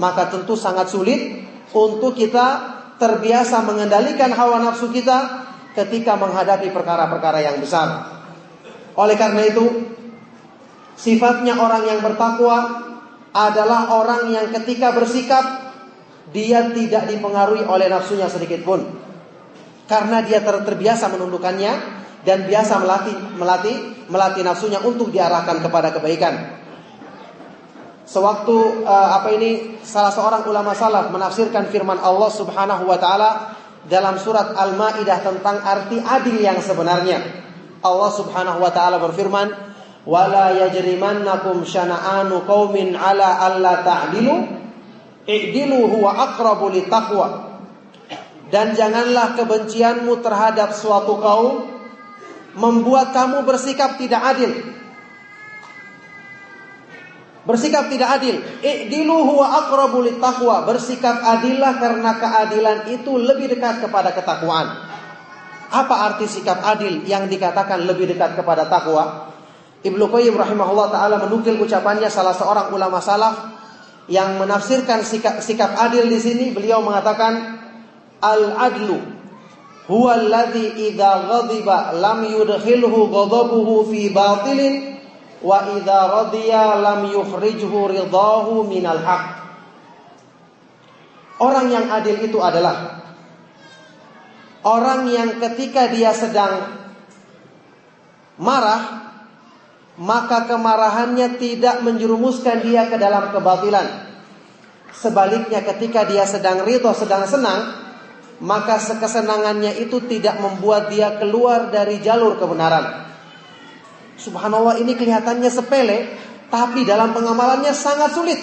maka tentu sangat sulit untuk kita terbiasa mengendalikan hawa nafsu kita ketika menghadapi perkara-perkara yang besar. Oleh karena itu, sifatnya orang yang bertakwa adalah orang yang ketika bersikap, dia tidak dipengaruhi oleh nafsunya sedikit pun, karena dia terbiasa menundukkannya dan biasa melatih nafsunya untuk diarahkan kepada kebaikan. Sewaktu salah seorang ulama salaf menafsirkan firman Allah Subhanahu wa taala dalam surat Al-Maidah tentang arti adil yang sebenarnya. Allah Subhanahu wa taala berfirman, "Wala yajrimannakum syana'anu qaumin 'ala alla ta'dilu, i'dilu huwa aqrabu littaqwa." Dan janganlah kebencianmu terhadap suatu kaum membuat kamu bersikap tidak adil. Bersikap tidak adil. I'dilu huwa aqrabu littaqwa. Bersikap adillah karena keadilan itu lebih dekat kepada ketakwaan. Apa arti sikap adil yang dikatakan lebih dekat kepada takwa? Ibnu Qayyim rahimahullah ta'ala menukil ucapannya salah seorang ulama salaf yang menafsirkan sikap adil di sini. Beliau mengatakan, al-adlu huwa alladhi idza ghadiba lam yudkhilhu ghadabuhu fi batilin wa idza radiya lam yukhrijhu ridahu minal haq. Orang yang adil itu adalah orang yang ketika dia sedang marah, maka kemarahannya tidak menjerumuskan dia ke dalam kebatilan. Sebaliknya, ketika dia sedang ridho, sedang senang, maka kesenangannya itu tidak membuat dia keluar dari jalur kebenaran. Subhanallah, ini kelihatannya sepele, tapi dalam pengamalannya sangat sulit.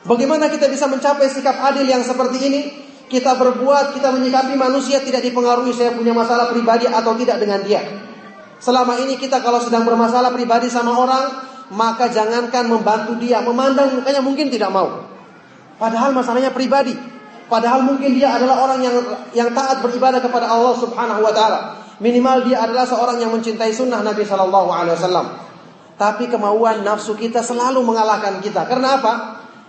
Bagaimana kita bisa mencapai sikap adil yang seperti ini? Kita berbuat, kita menyikapi manusia tidak dipengaruhi saya punya masalah pribadi atau tidak dengan dia. Selama ini kita kalau sedang bermasalah pribadi sama orang, maka jangankan membantu dia, memandang mukanya mungkin tidak mau. Padahal masalahnya pribadi. Padahal mungkin dia adalah orang yang taat beribadah kepada Allah Subhanahu wa taala. Minimal dia adalah seorang yang mencintai sunnah Nabi sallallahu alaihi wasallam. Tapi kemauan nafsu kita selalu mengalahkan kita. Karena apa?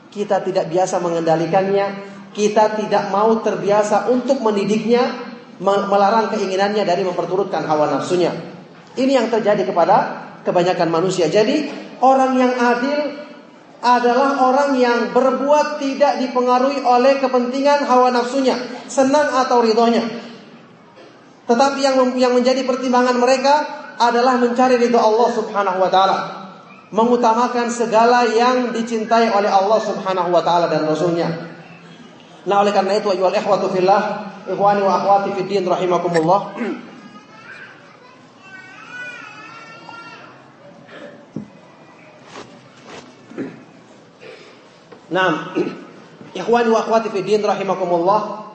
Kita tidak biasa mengendalikannya. Kita tidak mau terbiasa untuk mendidiknya, melarang keinginannya dari memperturutkan hawa nafsunya. Ini yang terjadi kepada kebanyakan manusia. Jadi orang yang adil adalah orang yang berbuat tidak dipengaruhi oleh kepentingan hawa nafsunya, senang atau ridhonya. Tetapi yang menjadi pertimbangan mereka adalah mencari ridho Allah Subhanahu wa taala, mengutamakan segala yang dicintai oleh Allah Subhanahu wa taala dan Rasulnya. Nah, oleh karena itu ayyuhal ikhwatu fillah, ikhwani wa akhwati fid din rahimakumullah. Nah, ikhwani wa akhwati fid din rahimakumullah,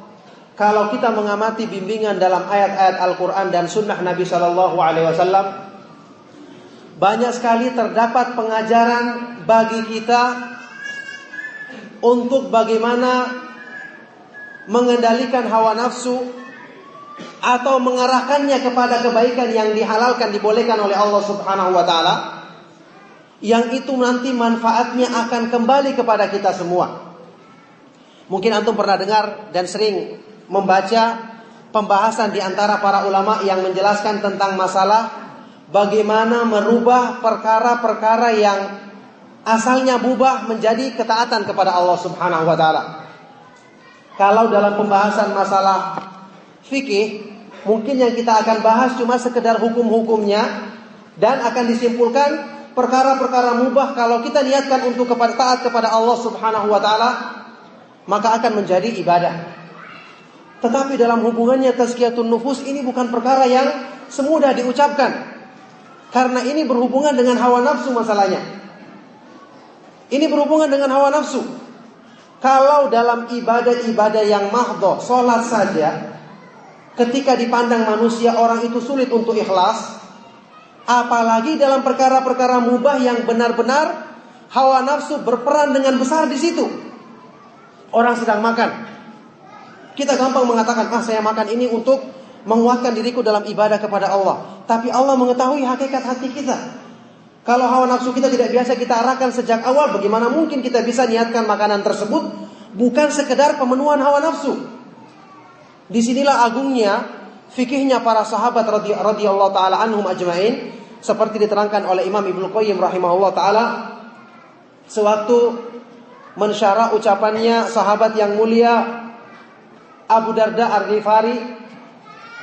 kalau kita mengamati bimbingan dalam ayat-ayat Al-Qur'an dan sunnah Nabi sallallahu alaihi wasallam, banyak sekali terdapat pengajaran bagi kita untuk bagaimana mengendalikan hawa nafsu atau mengarahkannya kepada kebaikan yang dihalalkan, dibolehkan oleh Allah Subhanahu wa taala, yang itu nanti manfaatnya akan kembali kepada kita semua. Mungkin antum pernah dengar dan sering membaca pembahasan di antara para ulama yang menjelaskan tentang masalah bagaimana merubah perkara-perkara yang asalnya mubah menjadi ketaatan kepada Allah Subhanahu wa taala. Kalau dalam pembahasan masalah fikih, mungkin yang kita akan bahas cuma sekedar hukum-hukumnya, dan akan disimpulkan perkara-perkara mubah kalau kita niatkan untuk taat kepada Allah Subhanahu wa taala, maka akan menjadi ibadah. Tetapi dalam hubungannya tazkiyatun nufus, ini bukan perkara yang semudah diucapkan, karena ini berhubungan dengan hawa nafsu masalahnya. Ini berhubungan dengan hawa nafsu. Kalau dalam ibadah-ibadah yang mahdhah, sholat saja, ketika dipandang manusia orang itu sulit untuk ikhlas, apalagi dalam perkara-perkara mubah yang benar-benar hawa nafsu berperan dengan besar di situ. Orang sedang makan, kita gampang mengatakan, saya makan ini untuk menguatkan diriku dalam ibadah kepada Allah. Tapi Allah mengetahui hakikat hati kita. Kalau hawa nafsu kita tidak biasa kita arahkan sejak awal, bagaimana mungkin kita bisa niatkan makanan tersebut bukan sekedar pemenuhan hawa nafsu? Disinilah agungnya fikihnya para sahabat radhiyallahu taala anhum ajmain, seperti diterangkan oleh Imam Ibnu Qayyim rahimahullah taala sewaktu mensyarah ucapannya sahabat yang mulia Abu Darda Ar-Ghifari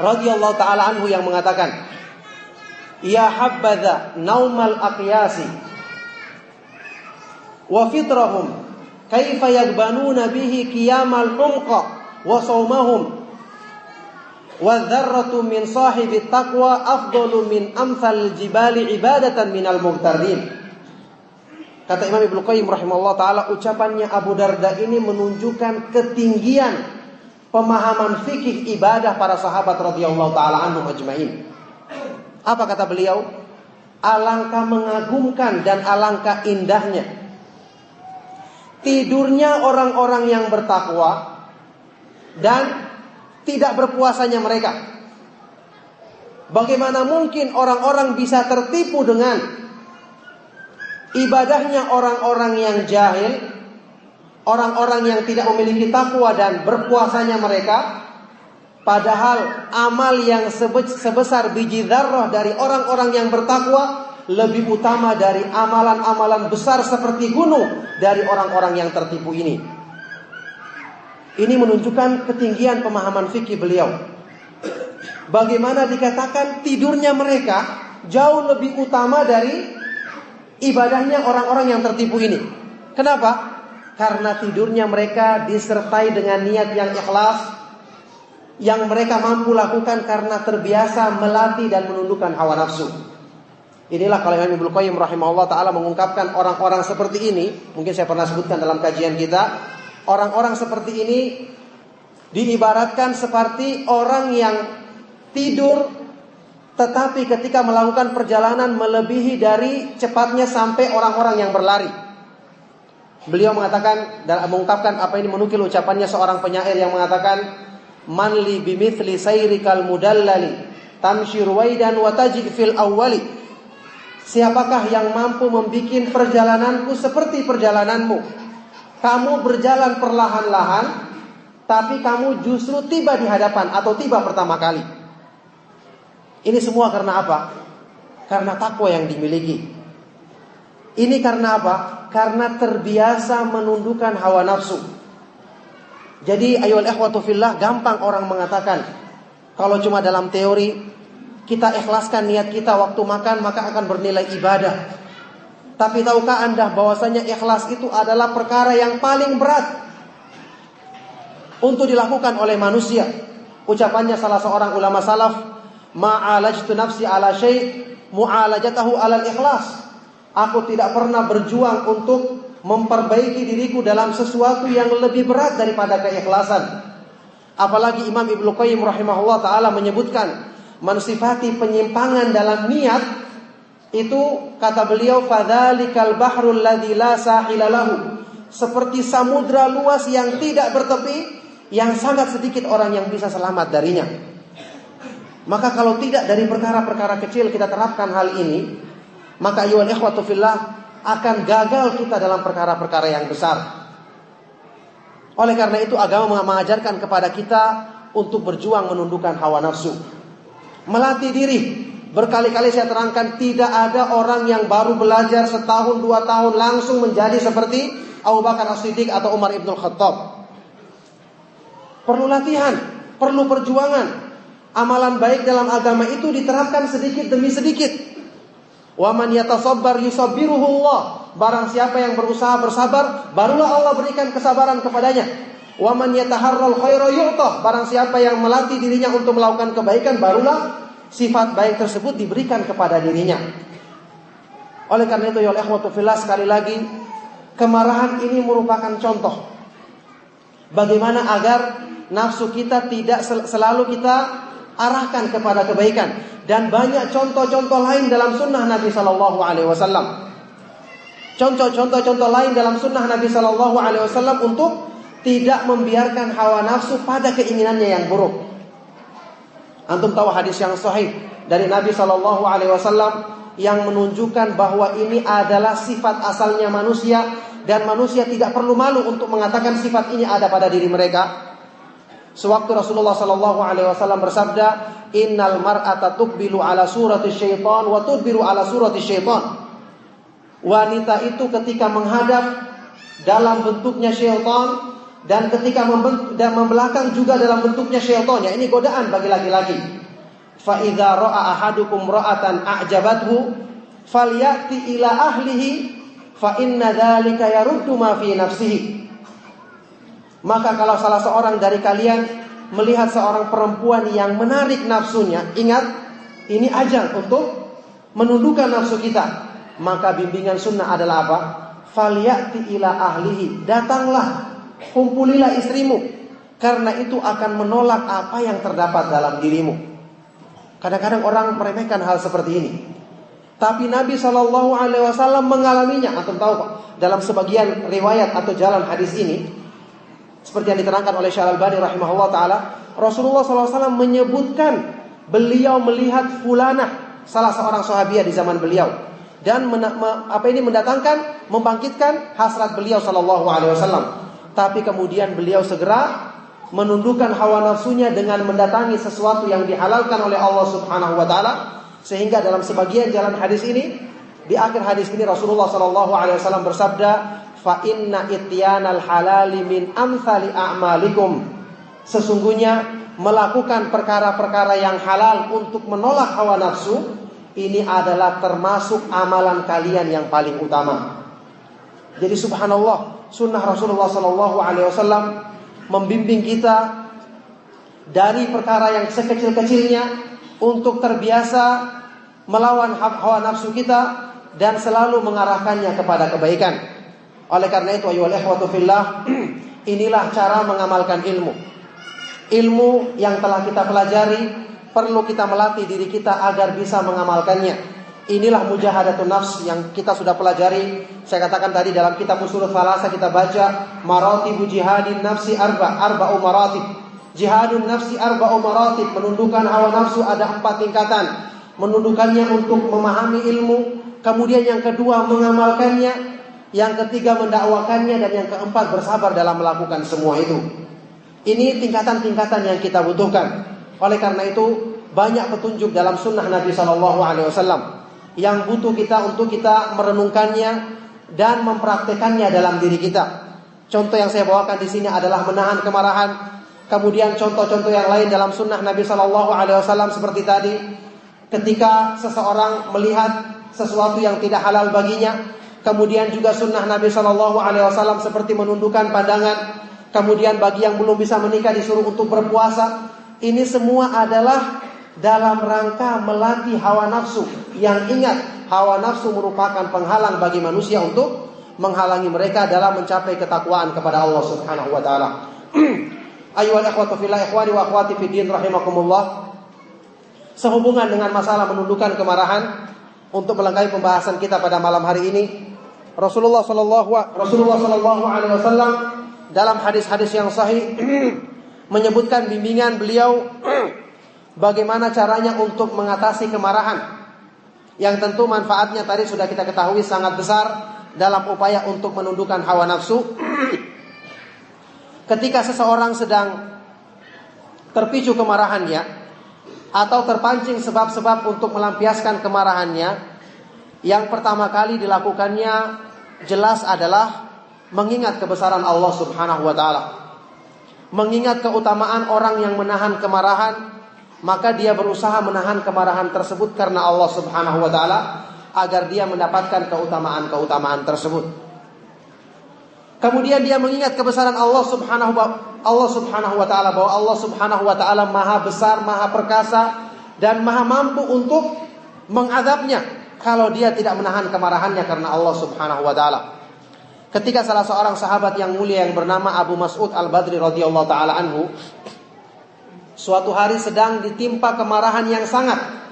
radhiyallahu taala anhu yang mengatakan, ya habbadha naumal aqyasi wa fitrahum kaifa yagbanuna bihi qiyamal humqa wa sawmahum wa dzarratu min sahibi taqwa afdalu min amsal jibali ibadatan minal mughtarin. Kata Imam Ibnu Qayyim rahimahullah taala, ucapannya Abu Darda ini menunjukkan ketinggian pemahaman fikih ibadah para sahabat radhiyallahu taala anhum ajmain. Apa kata beliau? Alangkah mengagumkan dan alangkah indahnya tidurnya orang-orang yang bertakwa dan tidak berpuasanya mereka. Bagaimana mungkin orang-orang bisa tertipu dengan ibadahnya orang-orang yang jahil, orang-orang yang tidak memiliki takwa dan berpuasanya mereka, padahal amal yang sebesar biji dzarrah dari orang-orang yang bertakwa lebih utama dari amalan-amalan besar seperti gunung dari orang-orang yang tertipu ini. Ini menunjukkan ketinggian pemahaman fikih beliau. Bagaimana dikatakan tidurnya mereka jauh lebih utama dari ibadahnya orang-orang yang tertipu ini. Kenapa? Karena tidurnya mereka disertai dengan niat yang ikhlas, yang mereka mampu lakukan karena terbiasa melatih dan menundukkan hawa nafsu. Inilah kalau Imam Ibnu Qayyim rahimahullah taala mengungkapkan orang-orang seperti ini. Mungkin saya pernah sebutkan dalam kajian kita, orang-orang seperti ini diibaratkan seperti orang yang tidur, tetapi ketika melakukan perjalanan melebihi dari cepatnya sampai orang-orang yang berlari. Beliau mengatakan dan mengungkapkan apa ini, menukil ucapannya seorang penyair yang mengatakan, man li bimithli sayrikal mudallali tamshi ruwaidan wa taji fil awwali. Siapakah yang mampu membikin perjalananku seperti perjalananmu? Kamu berjalan perlahan-lahan, tapi kamu justru tiba di hadapan atau tiba pertama kali. Ini semua karena apa? Karena takwa yang dimiliki. Ini karena apa? Karena terbiasa menundukkan hawa nafsu. Jadi ayyuhal ikhwatu fillah, gampang orang mengatakan kalau cuma dalam teori, kita ikhlaskan niat kita waktu makan maka akan bernilai ibadah. Tapi tahukah Anda bahwasanya ikhlas itu adalah perkara yang paling berat untuk dilakukan oleh manusia. Ucapannya salah seorang ulama salaf, ma'alajtu nafsi ala syai' mu'alajatahu alal ikhlas. Aku tidak pernah berjuang untuk memperbaiki diriku dalam sesuatu yang lebih berat daripada keikhlasan. Apalagi Imam Ibnu Qayyim rahimahullah ta'ala menyebutkan, mensifati penyimpangan dalam niat itu, kata beliau, fadzalikal bahrul ladzi la sahila lahu, seperti samudra luas yang tidak bertepi, yang sangat sedikit orang yang bisa selamat darinya. Maka kalau tidak dari perkara-perkara kecil kita terapkan hal ini, maka ayyuhal ikhwatu fillah, akan gagal kita dalam perkara-perkara yang besar. Oleh karena itu agama mengajarkan kepada kita untuk berjuang menundukkan hawa nafsu, melatih diri. Berkali-kali saya terangkan, tidak ada orang yang baru belajar setahun 2 tahun langsung menjadi seperti Abu Bakar As-Siddiq atau Umar Ibn Khattab. Perlu latihan, perlu perjuangan. Amalan baik dalam agama itu diterapkan sedikit demi sedikit. Wa man yatasabbar yusabbiruhu Allah. Barang siapa yang berusaha bersabar, barulah Allah berikan kesabaran kepadanya. Wa man yataharral khaira yu'tah. Barang siapa yang melatih dirinya untuk melakukan kebaikan, barulah sifat baik tersebut diberikan kepada dirinya. Oleh karena itu ya ikhwatu fillah, sekali lagi, kemarahan ini merupakan contoh bagaimana agar nafsu kita tidak selalu kita arahkan kepada kebaikan. Dan banyak contoh-contoh lain dalam sunnah Nabi Sallallahu Alaihi Wasallam. Contoh-contoh lain dalam sunnah Nabi Sallallahu Alaihi Wasallam untuk tidak membiarkan hawa nafsu pada keinginannya yang buruk. Antum tahu hadis yang sahih dari Nabi Sallallahu Alaihi Wasallam yang menunjukkan bahwa ini adalah sifat asalnya manusia dan manusia tidak perlu malu untuk mengatakan sifat ini ada pada diri mereka. Sewaktu Rasulullah Sallallahu Alaihi Wasallam bersabda, Innal mar'ata tuqbilu ala surati syaitan wa tudbiru ala surati syaitan. Wanita itu ketika menghadap dalam bentuknya syaitan, dan ketika membelakang juga dalam bentuknya syaitan. Ya, ini godaan bagi laki-laki. Fa idza ra'a ahadukum ra'atan a'jabathu falyati ila ahlihi fa inna dzalika yaruddu ma fi nafsihi. Maka kalau salah seorang dari kalian melihat seorang perempuan yang menarik nafsunya, ingat, ini ajang untuk menundukkan nafsu kita. Maka bimbingan sunnah adalah apa? Falyati ila ahlihi. Datanglah, kumpulilah istrimu, karena itu akan menolak apa yang terdapat dalam dirimu. Kadang-kadang orang meremehkan hal seperti ini, tapi Nabi Shallallahu Alaihi Wasallam mengalaminya. Antum tahu kok, dalam sebagian riwayat atau jalan hadis ini, seperti yang diterangkan oleh Syekh Al-Albani rahimahullah taala, Rasulullah SAW menyebutkan beliau melihat fulanah, salah seorang sahabiah di zaman beliau, dan mendatangkan, membangkitkan hasrat beliau Shallallahu Alaihi Wasallam. Tapi kemudian beliau segera menundukkan hawa nafsunya dengan mendatangi sesuatu yang dihalalkan oleh Allah Subhanahu wa taala. Sehingga dalam sebagian jalan hadis ini, di akhir hadis ini Rasulullah sallallahu alaihi wasallam bersabda, "Fa inna ityanal halali min amsali a'malikum." Sesungguhnya melakukan perkara-perkara yang halal untuk menolak hawa nafsu, ini adalah termasuk amalan kalian yang paling utama. Jadi subhanallah, sunnah Rasulullah Sallallahu Alaihi Wasallam membimbing kita dari perkara yang sekecil-kecilnya untuk terbiasa melawan hawa nafsu kita dan selalu mengarahkannya kepada kebaikan. Oleh karena itu, ayyuhal ikhwatu fillah, inilah cara mengamalkan ilmu. Ilmu yang telah kita pelajari perlu kita melatih diri kita agar bisa mengamalkannya. Inilah mujahadatun nafs yang kita sudah pelajari. Saya katakan tadi dalam kitab Ushul Tsalatsa kita baca maratibu jihadin nafsi arba'u maratib. Jihadun nafsi arba'u maratib, menundukkan hawa nafsu ada 4 tingkatan. Menundukkannya untuk memahami ilmu, kemudian yang kedua mengamalkannya, yang ketiga mendakwakannya, dan yang keempat bersabar dalam melakukan semua itu. Ini tingkatan-tingkatan yang kita butuhkan. Oleh karena itu banyak petunjuk dalam sunnah Nabi Sallallahu Alaihi Wasallam. yang butuh kita untuk kita merenungkannya dan mempraktekannya dalam diri kita. Contoh yang saya bawakan di sini adalah menahan kemarahan. Kemudian contoh-contoh yang lain dalam sunnah Nabi Shallallahu Alaihi Wasallam seperti tadi, ketika seseorang melihat sesuatu yang tidak halal baginya, kemudian juga sunnah Nabi Shallallahu Alaihi Wasallam seperti menundukkan pandangan. Kemudian bagi yang belum bisa menikah disuruh untuk berpuasa. Ini semua adalah dalam rangka melatih hawa nafsu. Yang ingat, hawa nafsu merupakan penghalang bagi manusia untuk menghalangi mereka dalam mencapai ketakwaan kepada Allah Subhanahu wa taala. Ayyuhal ikhwatu fillah, ikhwani wa akhwati fid din rahimakumullah. Sehubungan dengan masalah menundukkan kemarahan, untuk melengkapi pembahasan kita pada malam hari ini, Rasulullah sallallahu alaihi wasallam dalam hadis-hadis yang sahih menyebutkan bimbingan beliau bagaimana caranya untuk mengatasi kemarahan, yang tentu manfaatnya tadi sudah kita ketahui sangat besar dalam upaya untuk menundukkan hawa nafsu. Ketika seseorang sedang terpicu kemarahannya atau terpancing sebab-sebab untuk melampiaskan kemarahannya, yang pertama kali dilakukannya jelas adalah mengingat kebesaran Allah Subhanahu wa taala. Mengingat keutamaan orang yang menahan kemarahan, maka dia berusaha menahan kemarahan tersebut karena Allah Subhanahu wa taala, agar dia mendapatkan keutamaan-keutamaan tersebut. Kemudian dia mengingat kebesaran Allah Subhanahu wa taala, bahwa Allah Subhanahu wa taala maha besar, maha perkasa, dan maha mampu untuk mengadabnya kalau dia tidak menahan kemarahannya karena Allah Subhanahu wa taala. Ketika salah seorang sahabat yang mulia yang bernama Abu Mas'ud Al-Badri radhiyallahu taala anhu suatu hari sedang ditimpa kemarahan yang sangat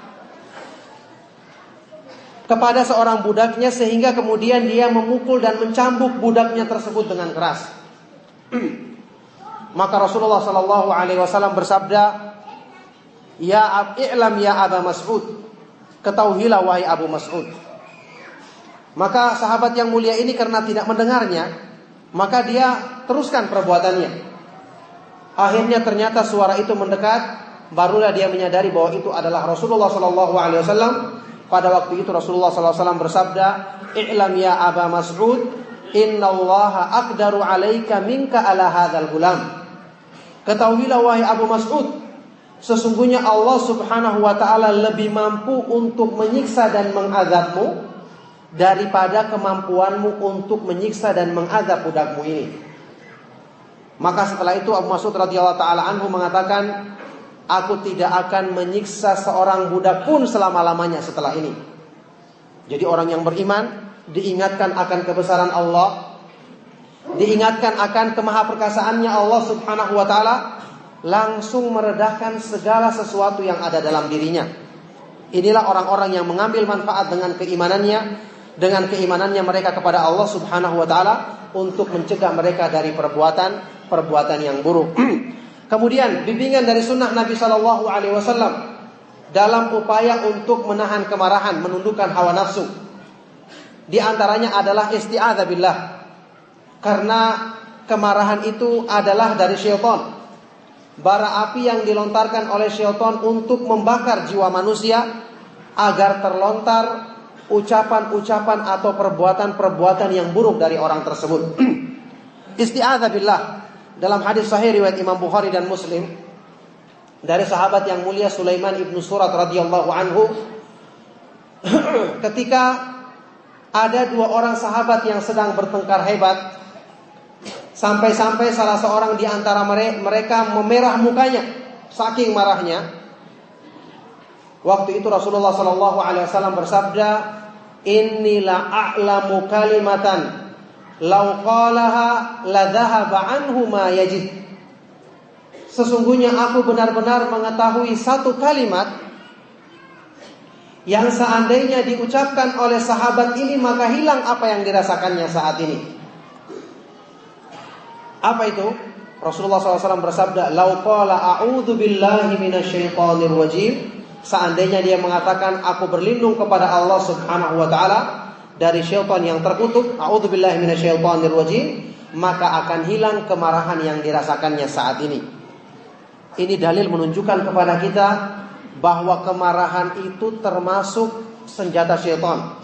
kepada seorang budaknya, sehingga kemudian dia memukul dan mencambuk budaknya tersebut dengan keras. Maka Rasulullah sallallahu alaihi wasallam bersabda, "I'lam ya Aba Mas'ud." Ketahuilah wahai Abu Mas'ud. Maka sahabat yang mulia ini karena tidak mendengarnya, maka dia teruskan perbuatannya. Akhirnya ternyata suara itu mendekat, barulah dia menyadari bahwa itu adalah Rasulullah sallallahu alaihi wasallam. Pada waktu itu Rasulullah SAW bersabda, "I'lam ya Aba Mas'ud, innallaha aqdaru alaika minka ala hadzal gulam." Ketahuilah wahai Abu Mas'ud, sesungguhnya Allah Subhanahu wa taala lebih mampu untuk menyiksa dan mengazabmu daripada kemampuanmu untuk menyiksa dan mengazab budakmu ini. Maka setelah itu Abu Mas'ud radhiyallahu taala anhu mengatakan, "Aku tidak akan menyiksa seorang budak pun selama-lamanya setelah ini." Jadi orang yang beriman diingatkan akan kebesaran Allah, diingatkan akan kemahaperkasaannya Allah Subhanahu wa taala, langsung meredahkan segala sesuatu yang ada dalam dirinya. Inilah orang-orang yang mengambil manfaat dengan keimanannya mereka kepada Allah Subhanahu wa taala untuk mencegah mereka dari perbuatan yang buruk. Kemudian bimbingan dari sunnah Nabi Shallallahu Alaihi Wasallam dalam upaya untuk menahan kemarahan, menundukkan hawa nafsu. Di antaranya adalah isti'adzah billah, karena kemarahan itu adalah dari syaitan, bara api yang dilontarkan oleh syaitan untuk membakar jiwa manusia agar terlontar ucapan-ucapan atau perbuatan-perbuatan yang buruk dari orang tersebut. Isti'adzah billah. Dalam hadis sahih riwayat Imam Bukhari dan Muslim dari sahabat yang mulia Sulaiman ibnu Surat radhiyallahu anhu, ketika ada dua orang sahabat yang sedang bertengkar hebat, sampai-sampai salah seorang di antara mereka memerah mukanya saking marahnya. Waktu itu Rasulullah sallallahu alaihi wasallam bersabda, "Inni la a'lamu kalimatan lau qalaha la dhahaba anhu ma yajid." Sesungguhnya aku benar-benar mengetahui satu kalimat yang seandainya diucapkan oleh sahabat ini maka hilang apa yang dirasakannya saat ini. Apa itu? Rasulullah SAW bersabda, "Lau qala a'udzu billahi minasyaitonir rajim." Seandainya dia mengatakan aku berlindung kepada Allah Subhanahu wa taala dari syaitan yang terkutuk, a'udzubillahi minasyaitonir rajim, maka akan hilang kemarahan yang dirasakannya saat ini. Ini dalil menunjukkan kepada kita bahwa kemarahan itu termasuk senjata syaitan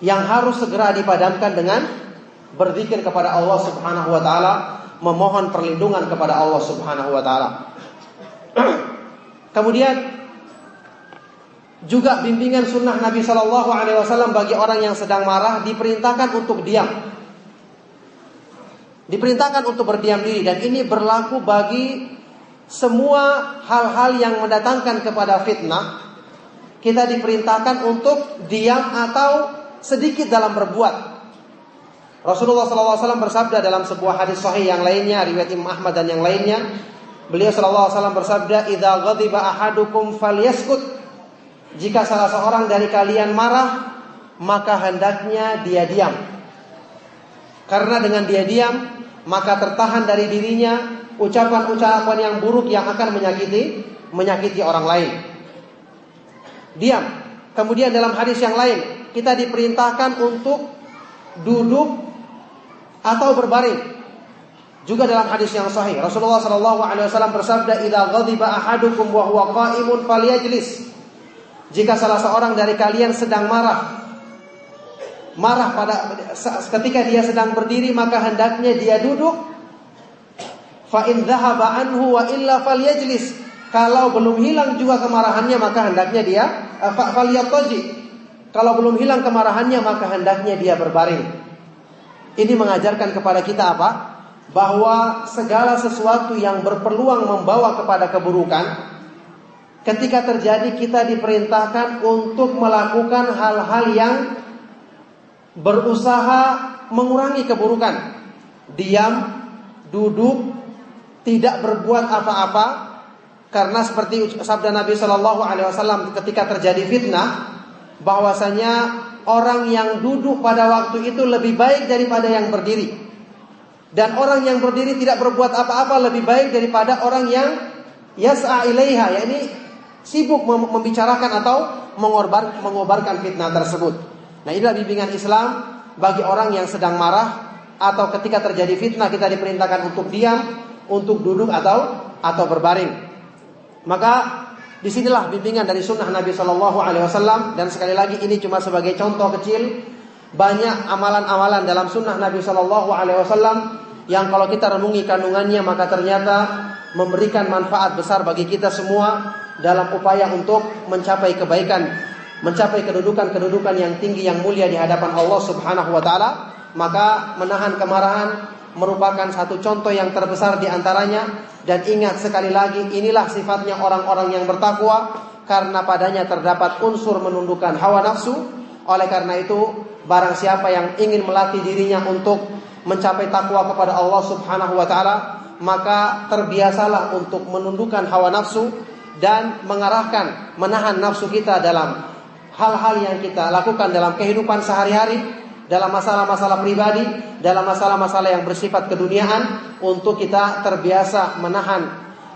yang harus segera dipadamkan dengan berzikir kepada Allah Subhanahu wa taala, memohon perlindungan kepada Allah Subhanahu wa taala. Kemudian juga bimbingan sunnah Nabi Shallallahu Alaihi Wasallam bagi orang yang sedang marah, diperintahkan untuk diam, diperintahkan untuk berdiam diri, dan ini berlaku bagi semua hal-hal yang mendatangkan kepada fitnah. Kita diperintahkan untuk diam atau sedikit dalam berbuat. Rasulullah SAW bersabda dalam sebuah hadis sahih yang lainnya, riwayat Imam Ahmad dan yang lainnya, beliau SAW bersabda, "Idza ghadiba ahadukum falyaskut." Jika salah seorang dari kalian marah, maka hendaknya dia diam. Karena dengan dia diam, maka tertahan dari dirinya ucapan-ucapan yang buruk yang akan menyakiti orang lain. Diam. Kemudian dalam hadis yang lain, kita diperintahkan untuk duduk atau berbaring. Juga dalam hadis yang sahih, Rasulullah SAW bersabda, "Idza ghadiba ahadukum wa huwa qa'imun falyajlis." Jika salah seorang dari kalian sedang marah ketika dia sedang berdiri, maka hendaknya dia duduk. Fa in dhahaba anhu wa illa falyajlis. Kalau belum hilang juga kemarahannya, maka hendaknya dia falyataji. Kalau belum hilang kemarahannya, maka hendaknya dia berbaring. Ini mengajarkan kepada kita apa? Bahwa segala sesuatu yang berpeluang membawa kepada keburukan, ketika terjadi kita diperintahkan untuk melakukan hal-hal yang berusaha mengurangi keburukan. Diam, duduk, tidak berbuat apa-apa. Karena seperti sabda Nabi Shallallahu Alaihi Wasallam ketika terjadi fitnah, bahwasanya orang yang duduk pada waktu itu lebih baik daripada yang berdiri, dan orang yang berdiri tidak berbuat apa-apa lebih baik daripada orang yang yas'a ilaiha, yakni sibuk membicarakan atau mengobarkan fitnah tersebut. Nah, inilah bimbingan Islam bagi orang yang sedang marah atau ketika terjadi fitnah, kita diperintahkan untuk diam, untuk duduk atau berbaring. Maka disinilah bimbingan dari sunnah Nabi Shallallahu Alaihi Wasallam. Dan sekali lagi ini cuma sebagai contoh kecil, banyak amalan-amalan dalam sunnah Nabi Shallallahu Alaihi Wasallam yang kalau kita renungi kandungannya, maka ternyata memberikan manfaat besar bagi kita semua dalam upaya untuk mencapai kebaikan, mencapai kedudukan yang tinggi, yang mulia di hadapan Allah Subhanahu wa taala. Maka menahan kemarahan merupakan satu contoh yang terbesar di antaranya. Dan ingat sekali lagi, inilah sifatnya orang-orang yang bertakwa, karena padanya terdapat unsur menundukkan hawa nafsu. Oleh karena itu, barang siapa yang ingin melatih dirinya untuk mencapai takwa kepada Allah Subhanahu wa taala, maka terbiasalah untuk menundukkan hawa nafsu dan mengarahkan, menahan nafsu kita dalam hal-hal yang kita lakukan dalam kehidupan sehari-hari, dalam masalah-masalah pribadi, dalam masalah-masalah yang bersifat keduniaan, untuk kita terbiasa menahan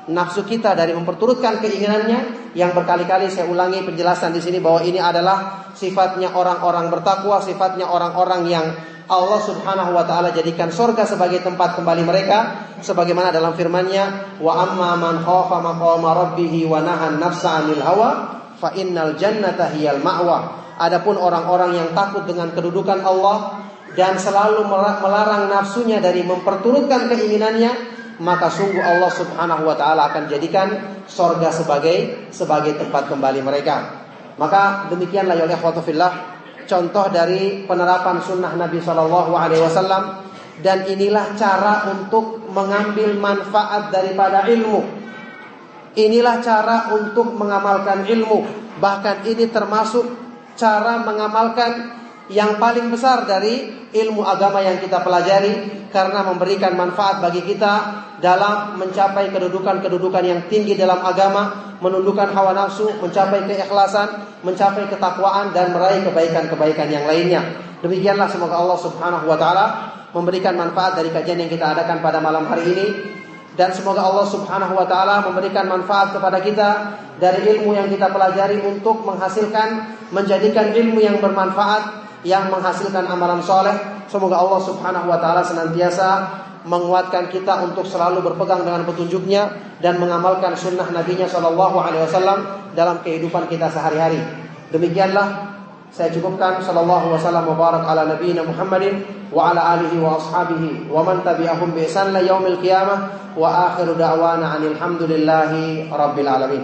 nafsu kita dari memperturutkan keinginannya. Yang berkali-kali saya ulangi penjelasan di sini bahwa ini adalah sifatnya orang-orang bertakwa, sifatnya orang-orang yang Allah Subhanahu wa taala jadikan surga sebagai tempat kembali mereka, sebagaimana dalam firman-Nya, "Wa amma man khafa maqama rabbih wa nahan nafsa 'anil hawa fa innal jannata hiyal ma'wa." Adapun orang-orang yang takut dengan kedudukan Allah dan selalu melarang nafsunya dari memperturutkan keinginannya, maka sungguh Allah Subhanahu wa taala akan jadikan surga sebagai tempat kembali mereka. Maka demikianlah ya ikhwatu fillah contoh dari penerapan sunnah Nabi Shallallahu Alaihi Wasallam, dan inilah cara untuk mengambil manfaat daripada ilmu. Inilah cara untuk mengamalkan ilmu. Bahkan ini termasuk cara mengamalkan yang paling besar dari ilmu agama yang kita pelajari, karena memberikan manfaat bagi kita dalam mencapai kedudukan yang tinggi dalam agama, menundukkan hawa nafsu, mencapai keikhlasan, mencapai ketakwaan, dan meraih kebaikan-kebaikan yang lainnya. Demikianlah, semoga Allah Subhanahu wa taala memberikan manfaat dari kajian yang kita adakan pada malam hari ini, dan semoga Allah Subhanahu wa taala memberikan manfaat kepada kita dari ilmu yang kita pelajari untuk menjadikan ilmu yang bermanfaat, yang menghasilkan amalan soleh. Semoga Allah Subhanahu wa taala senantiasa menguatkan kita untuk selalu berpegang dengan petunjuknya dan mengamalkan sunnah Nabi-Nya Shallallahu Alaihi Wasallam dalam kehidupan kita sehari-hari. Demikianlah saya cukupkan. Sallallahu wasallam wa barak ala nabiyina Muhammadin wa ala alihi wa ashabihi wa man tabi'ahum bi ihsan ila yaumil qiyamah wa akhiru da'wana anil hamdulillahi rabbil alamin.